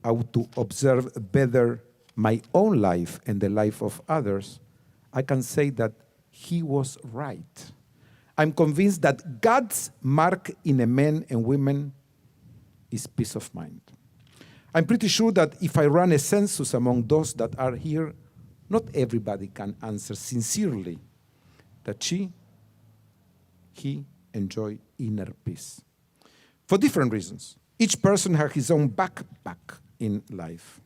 how to observe better my own life and the life of others, I can say that he was right. I'm convinced that God's mark in a man and woman is peace of mind. I'm pretty sure that if I run a census among those that are here, not everybody can answer sincerely that he enjoy inner peace. For different reasons. Each person has his own backpack in life.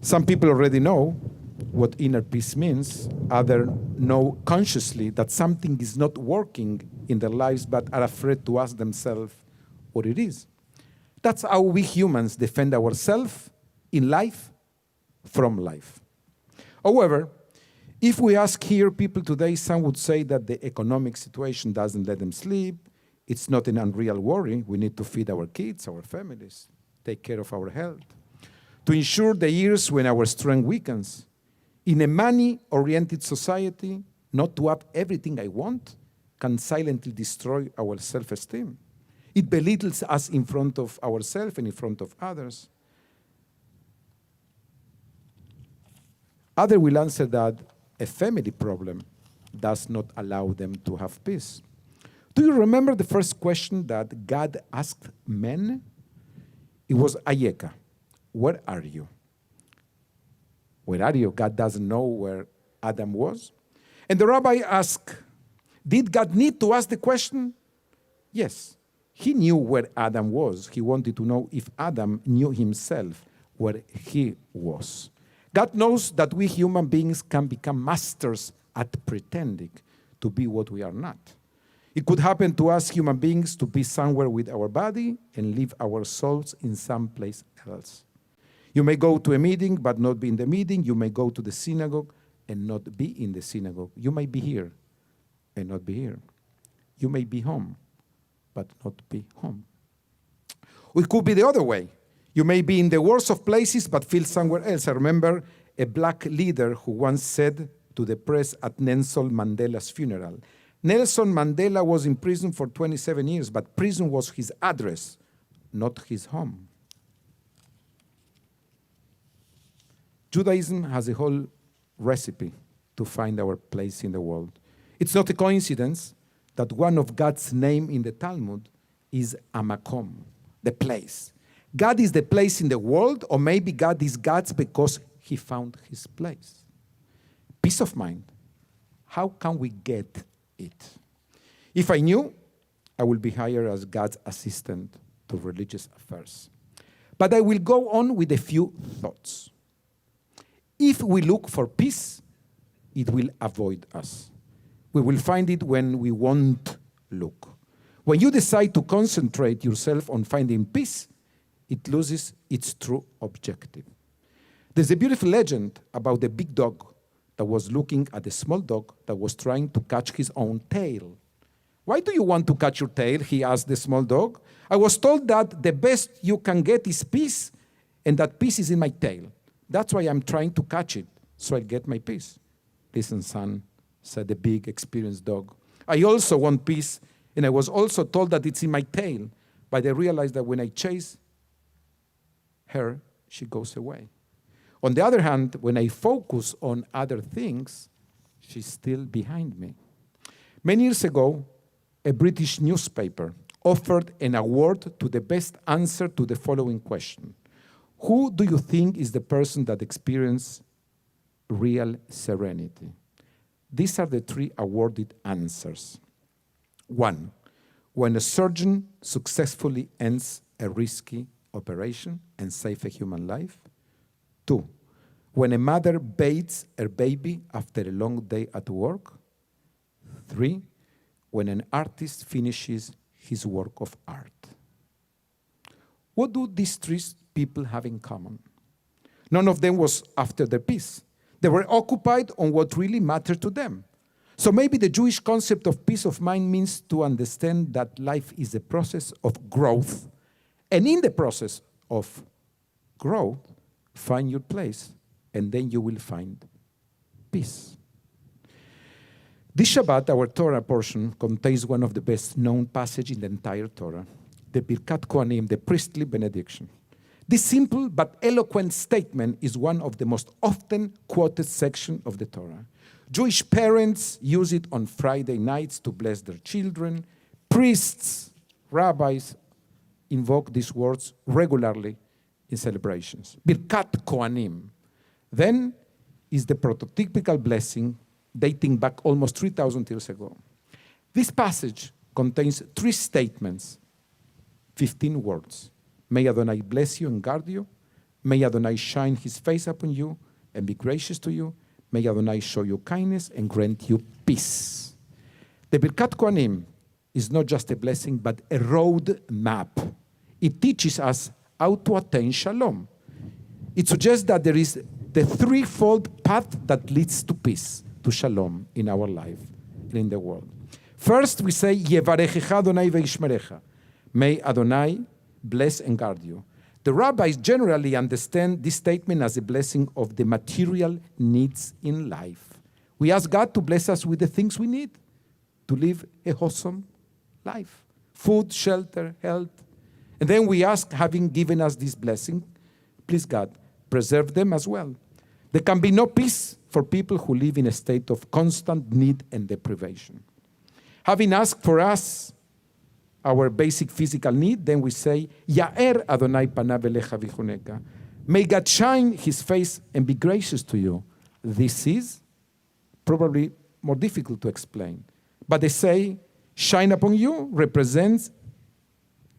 Some people already know what inner peace means. Others know consciously that something is not working in their lives, but are afraid to ask themselves what it is. That's how we humans defend ourselves in life from life. However, If we ask here people today, some would say that the economic situation doesn't let them sleep. It's not an unreal worry. We need to feed our kids, our families, take care of our health, to ensure the years when our strength weakens. In a money-oriented society, not to have everything I want can silently destroy our self-esteem. It belittles us in front of ourselves and in front of others. Others will answer that a family problem does not allow them to have peace. Do you remember the first question that God asked men? It was, Ayeka, where are you? Where are you? God doesn't know where Adam was. And the rabbi asked, did God need to ask the question? Yes. He knew where Adam was. He wanted to know if Adam knew himself where he was. God knows that we human beings can become masters at pretending to be what we are not. It could happen to us human beings to be somewhere with our body and leave our souls in some place else. You may go to a meeting but not be in the meeting. You may go to the synagogue and not be in the synagogue. You may be here and not be here. You may be home but not be home. It could be the other way. You may be in the worst of places but feel somewhere else. I remember a black leader who once said to the press at Nelson Mandela's funeral, Nelson Mandela was in prison for 27 years, but prison was his address, not his home. Judaism has a whole recipe to find our place in the world. It's not a coincidence that one of God's name in the Talmud is Amakom, the place. God is the place in the world, or maybe God is God's because he found his place. Peace of mind. How can we get it? If I knew, I would be hired as God's assistant to religious affairs. But I will go on with a few thoughts. If we look for peace, it will avoid us. We will find it when we won't look. When you decide to concentrate yourself on finding peace, it loses its true objective. There's a beautiful legend about the big dog that was looking at the small dog that was trying to catch his own tail. Why do you want to catch your tail? He asked the small dog. I was told that the best you can get is peace, and that peace is in my tail. That's why I'm trying to catch it, so I'll get my peace. Listen, son, said the big, experienced dog. I also want peace, and I was also told that it's in my tail, but I realized that when I chase her, she goes away. On the other hand, when I focus on other things, she's still behind me. Many years ago, a British newspaper offered an award to the best answer to the following question. Who do you think is the person that experienced real serenity? These are the three awarded answers. 1, when a surgeon successfully ends a risky operation and saves a human life. 2, when a mother bathes her baby after a long day at work. 3, when an artist finishes his work of art. What do these three people have in common? None of them was after their peace. They were occupied on what really mattered to them. So maybe the Jewish concept of peace of mind means to understand that life is a process of growth, and in the process of growth, find your place, and then you will find peace. This Shabbat, our Torah portion, contains one of the best-known passages in the entire Torah, the Birkat Kohanim, the priestly benediction. This simple but eloquent statement is one of the most often quoted sections of the Torah. Jewish parents use it on Friday nights to bless their children. Priests, rabbis invoke these words regularly in celebrations. Birkat Kohanim. Then is the prototypical blessing dating back almost 3,000 years ago. This passage contains 3 statements, 15 words. May Adonai bless you and guard you. May Adonai shine his face upon you and be gracious to you. May Adonai show you kindness and grant you peace. The Birkat Kohanim is not just a blessing, but a road map. It teaches us how to attain shalom. It suggests that there is the threefold path that leads to peace. to shalom in our life and in the world. First, we say, Yevarechecha Adonai ve'ishmerecha. May Adonai bless and guard you. The rabbis generally understand this statement as a blessing of the material needs in life. We ask God to bless us with the things we need to live a wholesome life. Food, shelter, health. And then we ask, having given us this blessing, please God, preserve them as well. There can be no peace for people who live in a state of constant need and deprivation. Having asked for us our basic physical need, then we say, Ya'er Adonai panav elecha v'chuneka. May God shine his face and be gracious to you. This is probably more difficult to explain. But they say, shine upon you represents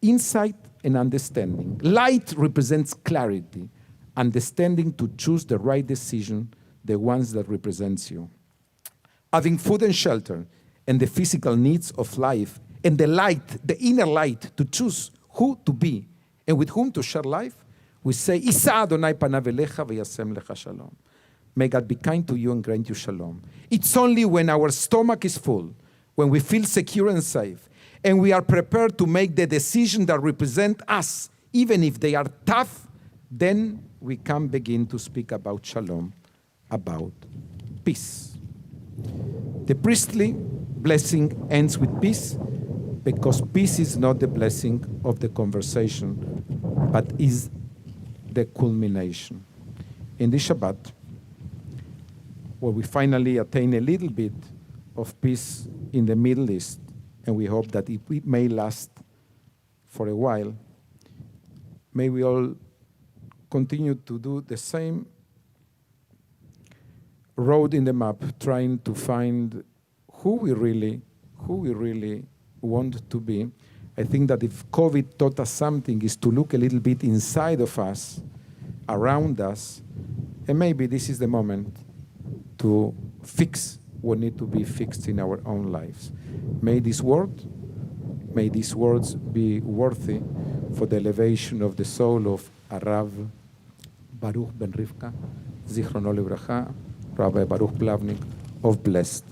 insight and understanding. Light represents clarity, understanding to choose the right decision, the ones that represents you. Having food and shelter and the physical needs of life and the light, the inner light to choose who to be and with whom to share life, we say, Isa Adonai panav elecha v'yasem lecha shalom. May God be kind to you and grant you shalom. It's only when our stomach is full, when we feel secure and safe, and we are prepared to make the decisions that represent us, even if they are tough, then we can begin to speak about shalom, about peace. The priestly blessing ends with peace because peace is not the blessing of the conversation, but is the culmination. In this Shabbat, where we finally attain a little bit of peace in the Middle East, and we hope that it may last for a while, may we all continue to do the same road in the map, trying to find who we really want to be. I think that if COVID taught us something, is to look a little bit inside of us, around us, and maybe this is the moment to fix what needs to be fixed in our own lives. May these words be worthy for the elevation of the soul of Arav Baruch ben Rivka, Zichrono Livracha, Rabbi Baruch Plavnik, of blessed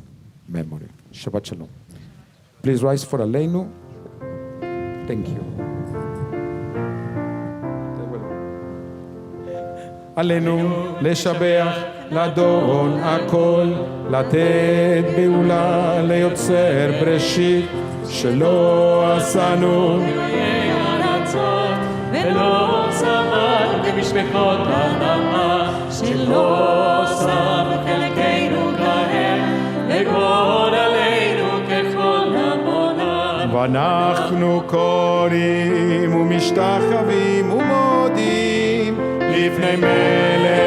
memory. Shabbat Shalom. Please rise for Aleinu. Thank you. Aleinu leshabeach לדון הכל, לתת בעולה ליוצר בראשית, שלא עשנו ולא זמן במשפחות האדמה, שלא שם חלקנו כהם, לגאול עלינו ככל המונם. ואנחנו קוראים ומשתחווים ומודים לפני מלך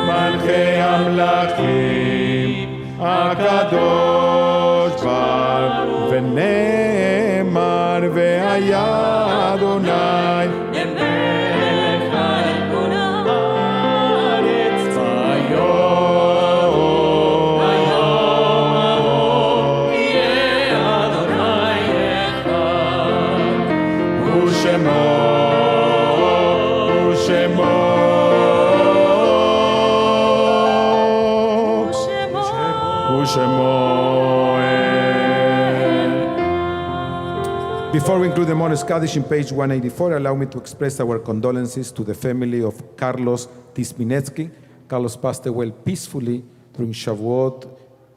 מלכי המלכים, הקדוש ברוך ונאמר, והיה אדוני למלך על כל הארץ היום, יהיה אדוני אחד, ושמו Before we include the Mones Kaddish in page 184, allow me to express our condolences to the family of Carlos Tisminetsky. Carlos passed away peacefully during Shavuot,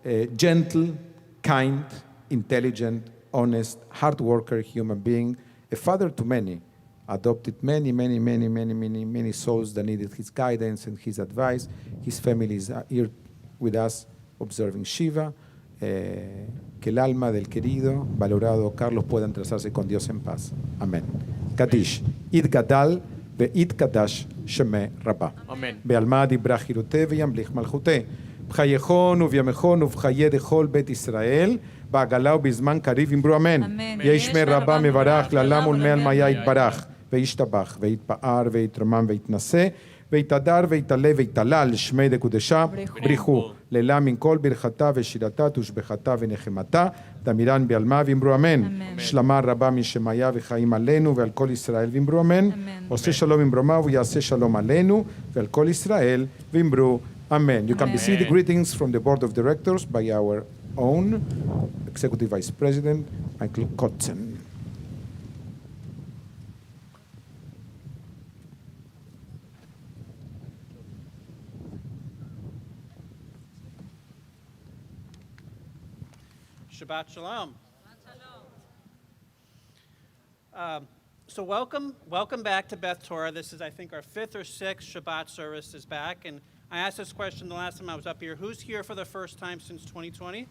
a gentle, kind, intelligent, honest, hard worker, human being, a father to many, adopted many souls that needed his guidance and his advice. His family is here with us observing Shiva. Que el alma del querido, valorado Carlos pueda entrasarse con Dios en paz. Amén. Kaddish. Id gadal ve'id kadash sheme rabba. Amén. בעלמא דיברה חירותי וימליך מלכותי. בחייכון ובימיכון ובחיי דכל בית ישראל, בעגלה ובזמן קריב אמרו אמן. אמן. ישמר רבה מברך לעלם ולמען מיה יתברך, וישתבח ויתפאר ויתרומם ויתנשא, ויתהדר ויתעלה ויתהלל שמי דקודשה, בריחו לילה מן כל ברכתה ושירתה תושבחתה ונחמתה, דמירן בעלמא ואמרו אמן. שלמה רבה משמיה וחיים עלינו ועל כל ישראל ואמרו אמן. עושה שלום עם ברומה ויעשה שלום עלינו ועל כל ישראל ואמרו Amen. You can Amen. receive the greetings from the board of directors by our own Executive Vice President, Michael Kotzen. Shabbat Shalom. So welcome back to Beth Torah. This is, I think, our 5th or 6th Shabbat service is back. And I asked this question the last time I was up here. Who's here for the first time since 2020?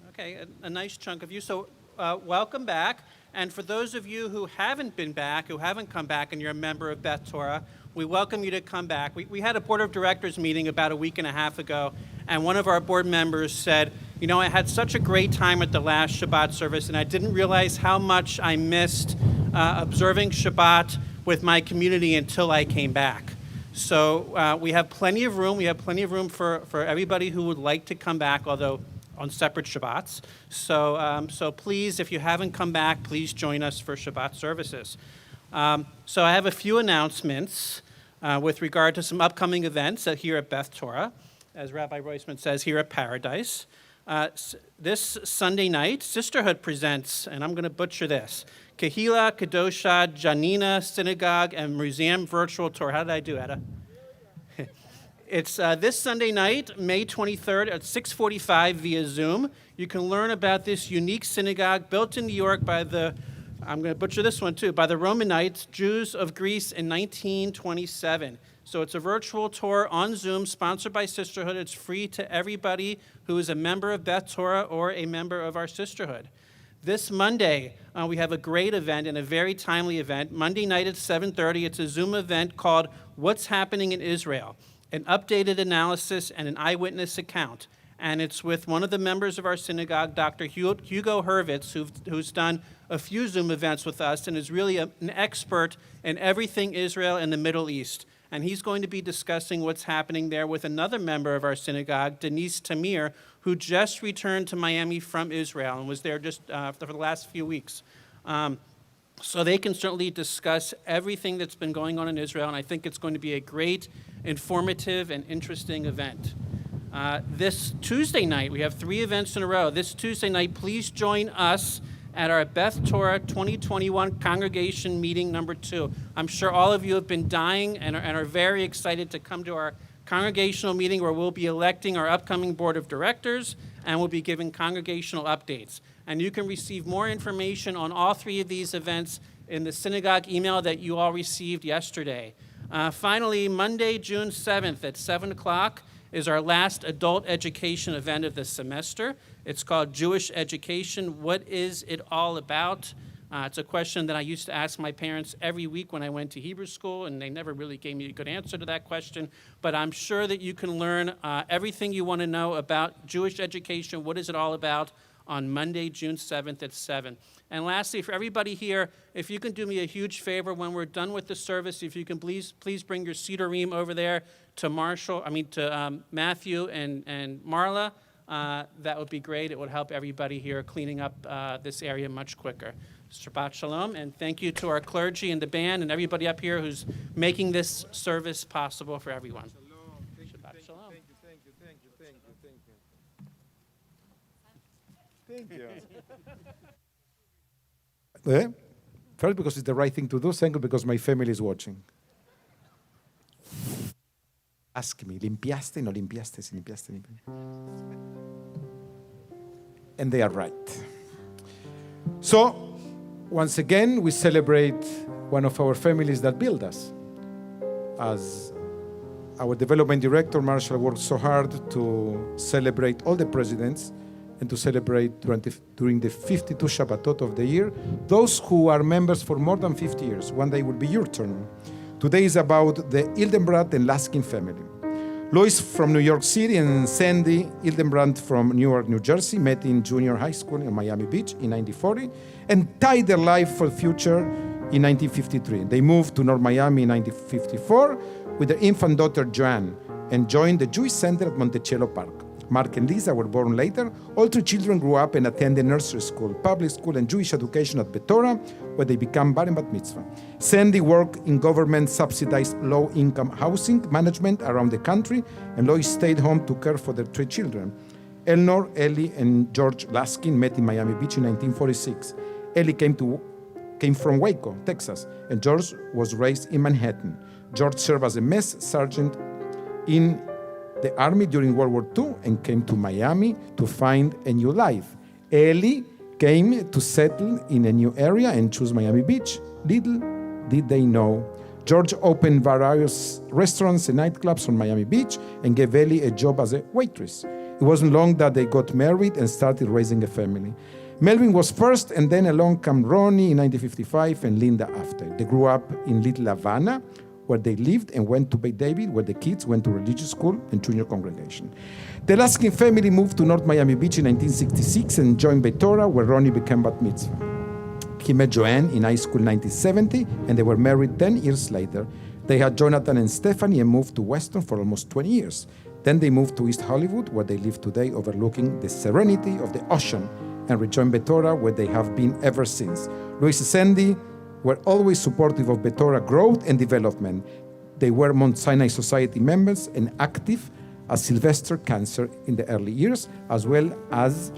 Okay, a nice chunk of you. So welcome back. And for those of you who haven't been back, who haven't come back, and you're a member of Beth Torah, we welcome you to come back. We had a board of directors meeting about a week and a half ago, and one of our board members said, you know, I had such a great time at the last Shabbat service, and I didn't realize how much I missed observing Shabbat with my community until I came back. So we have plenty of room. We have plenty of room for everybody who would like to come back, although on separate Shabbats. So please, if you haven't come back, please join us for Shabbat services. So I have a few announcements with regard to some upcoming events here at Beth Torah, as Rabbi Roisman says, here at Paradise. This Sunday night, Sisterhood presents, and I'm going to butcher this, Kehila, Kedosha, Janina, Synagogue, and Museum Virtual Tour. How did I do, Etta? It's this Sunday night, May 23rd at 6:45 via Zoom. You can learn about this unique synagogue built in New York by the, I'm going to butcher this one too, by the Romanites, Jews of Greece in 1927. So it's a virtual tour on Zoom, sponsored by Sisterhood. It's free to everybody who is a member of Beth Torah or a member of our Sisterhood. This Monday, we have a great event and a very timely event. Monday night at 7:30, it's a Zoom event called What's Happening in Israel, an updated analysis and an eyewitness account. And it's with one of the members of our synagogue, Dr. Hugo Hurwitz, who's done a few Zoom events with us and is really an expert in everything Israel and the Middle East. And he's going to be discussing what's happening there with another member of our synagogue, Denise Tamir, who just returned to Miami from Israel and was there just for the last few weeks. So they can certainly discuss everything that's been going on in Israel, and I think it's going to be a great, informative, and interesting event. This Tuesday night, we have 3 events in a row. This Tuesday night, please join us at our Beth Torah 2021 Congregation Meeting number 2. I'm sure all of you have been dying and are very excited to come to our congregational meeting where we'll be electing our upcoming board of directors and we'll be giving congregational updates. And you can receive more information on all 3 of these events in the synagogue email that you all received yesterday. Finally, Monday, June 7th at 7 o'clock is our last adult education event of the semester. It's called Jewish Education. What is it all about? It's a question that I used to ask my parents every week when I went to Hebrew school, and they never really gave me a good answer to that question. But I'm sure that you can learn everything you want to know about Jewish education. What is it all about? On Monday, June 7th at 7. And lastly, for everybody here, if you can do me a huge favor when we're done with the service, if you can please bring your Sidurim over there to Matthew and Marla, that would be great. It would help everybody here cleaning up this area much quicker. Shabbat Shalom, and thank you to our clergy and the band and everybody up here who's making this service possible for everyone. Shabbat Shalom. Thank you. First, because it's the right thing to do. Second, because my family is watching. Ask me, ¿limpiaste? No limpiaste, si limpiaste. And they are right. So, once again, we celebrate one of our families that built us. As our development director, Marshall, worked so hard to celebrate all the presidents and to celebrate during the 52 Shabbatot of the year, those who are members for more than 50 years. One day will be your turn. Today is about the Hildenbrand and Laskin family. Lois from New York City and Sandy Hildenbrand from Newark, New Jersey met in junior high school in Miami Beach in 1940 and tied their life for the future in 1953. They moved to North Miami in 1954 with their infant daughter Joanne and joined the Jewish Center at Monticello Park. Mark and Lisa were born later. All three children grew up and attended nursery school, public school, and Jewish education at Beth Torah, where they became bar and bat mitzvah. Sandy worked in government-subsidized low-income housing management around the country, and Lois stayed home to care for their three children. Eleanor, Ellie, and George Laskin met in Miami Beach in 1946. Ellie came from Waco, Texas, and George was raised in Manhattan. George served as a mess sergeant in the Army during World War II and came to Miami to find a new life. Ellie came to settle in a new area and chose Miami Beach. Little did they know, George opened various restaurants and nightclubs on Miami Beach and gave Ellie a job as a waitress. It wasn't long that they got married and started raising a family. Melvin was first, and then along came Ronnie in 1955 and Linda after. They grew up in Little Havana, where they lived, and went to Beit David, where the kids went to religious school and junior congregation. The Laskin family moved to North Miami Beach in 1966 and joined Beth Torah, where Ronnie became bat mitzvah. He met Joanne in high school in 1970, and they were married 10 years later. They had Jonathan and Stephanie and moved to Weston for almost 20 years. Then they moved to East Hollywood, where they live today, overlooking the serenity of the ocean, and rejoined Beth Torah, where they have been ever since. Louis and Sandy were always supportive of Beth Torah growth and development. They were Mount Sinai Society members and active as Sylvester Cancer in the early years, as well as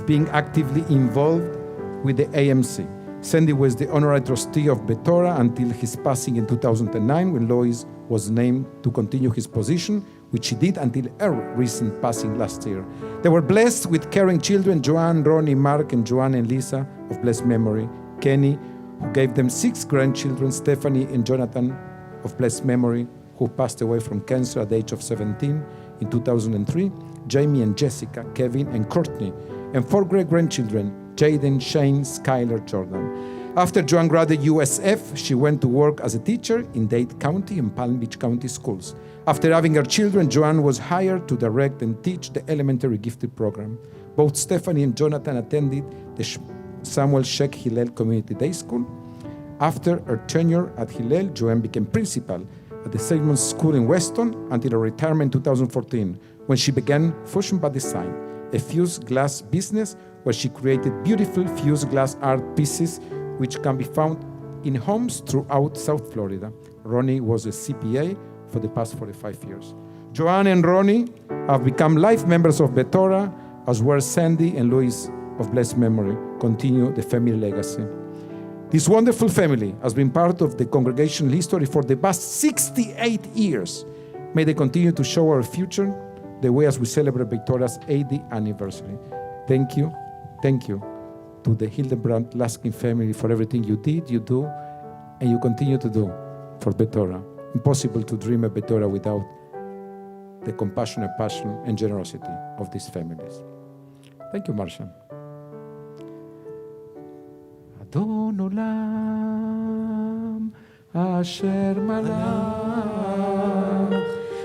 being actively involved with the AMC. Sandy was the honorary trustee of Beth Torah until his passing in 2009, when Lois was named to continue his position, which she did until her recent passing last year. They were blessed with caring children, Joanne, Ronnie, Mark, and Joanne and Lisa of blessed memory, Kenny, who gave them 6 grandchildren, Stephanie and Jonathan of blessed memory, who passed away from cancer at the age of 17 in 2003, Jamie and Jessica, Kevin and Courtney, and 4 great-grandchildren, Jaden, Shane, Skylar, Jordan. After Joanne graduated USF, she went to work as a teacher in Dade County and Palm Beach County schools. After having her children, Joanne was hired to direct and teach the elementary gifted program. Both Stephanie and Jonathan attended the Samuel Sheikh Hillel Community Day School. After her tenure at Hillel, Joanne became principal at the Simmons School in Weston until her retirement in 2014, when she began Fusion by Design, a fused glass business where she created beautiful fused glass art pieces which can be found in homes throughout South Florida. Ronnie was a CPA for the past 45 years. Joanne and Ronnie have become life members of Beth Torah, as well as Sandy and Louis of blessed memory continue the family legacy. This wonderful family has been part of the congregation history for the past 68 years. May they continue to show our future the way as we celebrate Beth Torah's 80th anniversary. Thank you to the Hildebrand Laskin family for everything you did, you do, and you continue to do for Beth Torah. Impossible to dream of Beth Torah without the compassionate passion and generosity of these families. Thank you, Marshall. Adon Olam Asher Malach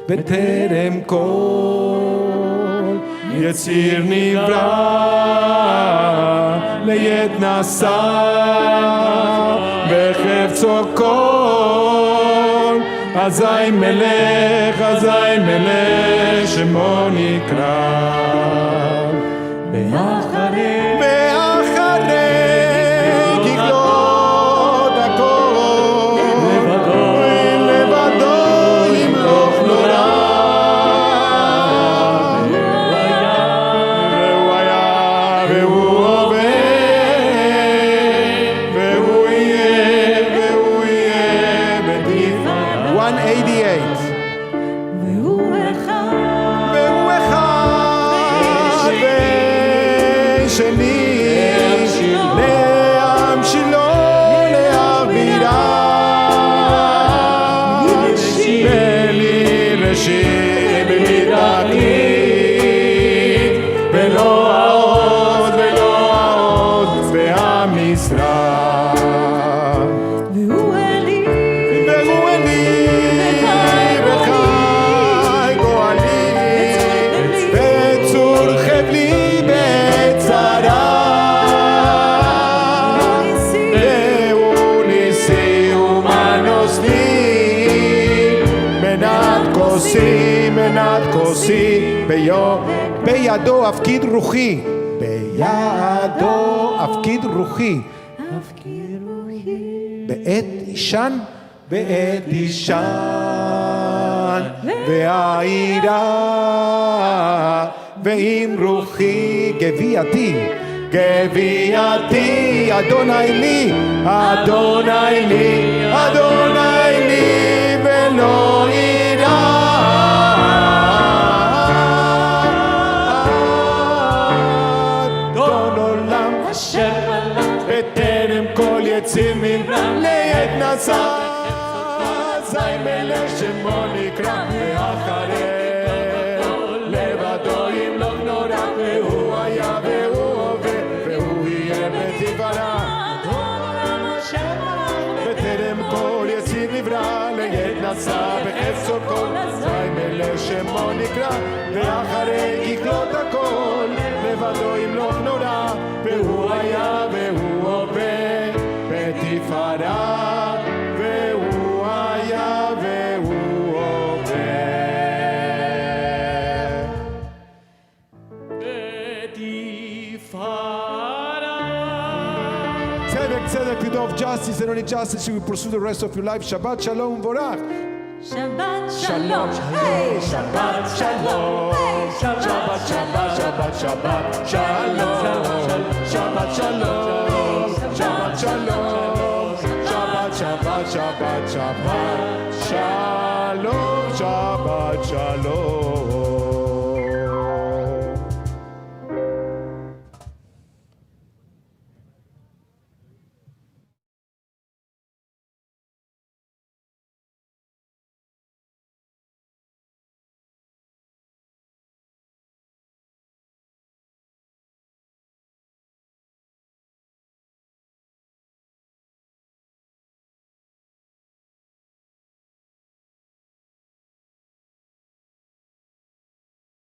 B'terem Kol Yetzir Nivra Leyet Nasa Bechefzo Kol Azai Melech Shemo Nikra Be'acharei Giglot HaKol Levado Yimloch Nora Ve'hu haya Ve'hu hoveh Ve'hu yeh B'tifara 188 Sim עושי בידו אפקיד רוחי, בידו אפקיד רוחי, בעת אישן, בעת אישן, והעירה, ועם רוחי גבייתי, גבייתי, אדוני לי, אדוני לי, אדוני לי, ולא אירא. אדון עולם אשר מלך בטרם כל יציר מברם לעת נשא, אזי מלך שמו נקרא ואחרי לבדו ימלוך נורא, והוא היה והוא הווה והוא יהיה בתפארה. בטרם כל יציר נברא לעת נשא בעת צורכו, אזי מלך שמו נקרא ואחרי ככלות הכל לבדו ימלוך נורא, והוא היה והוא הווה בתפארה, והוא היה והוא הווה. צדק צדק, לדוב justice and only justice, you will pursue the rest of your life. Shabbat shalom ומבורך. Shabbat shalom, hey, Shabbat shalom, hey, Shabbat shalom, Shabbat shalom.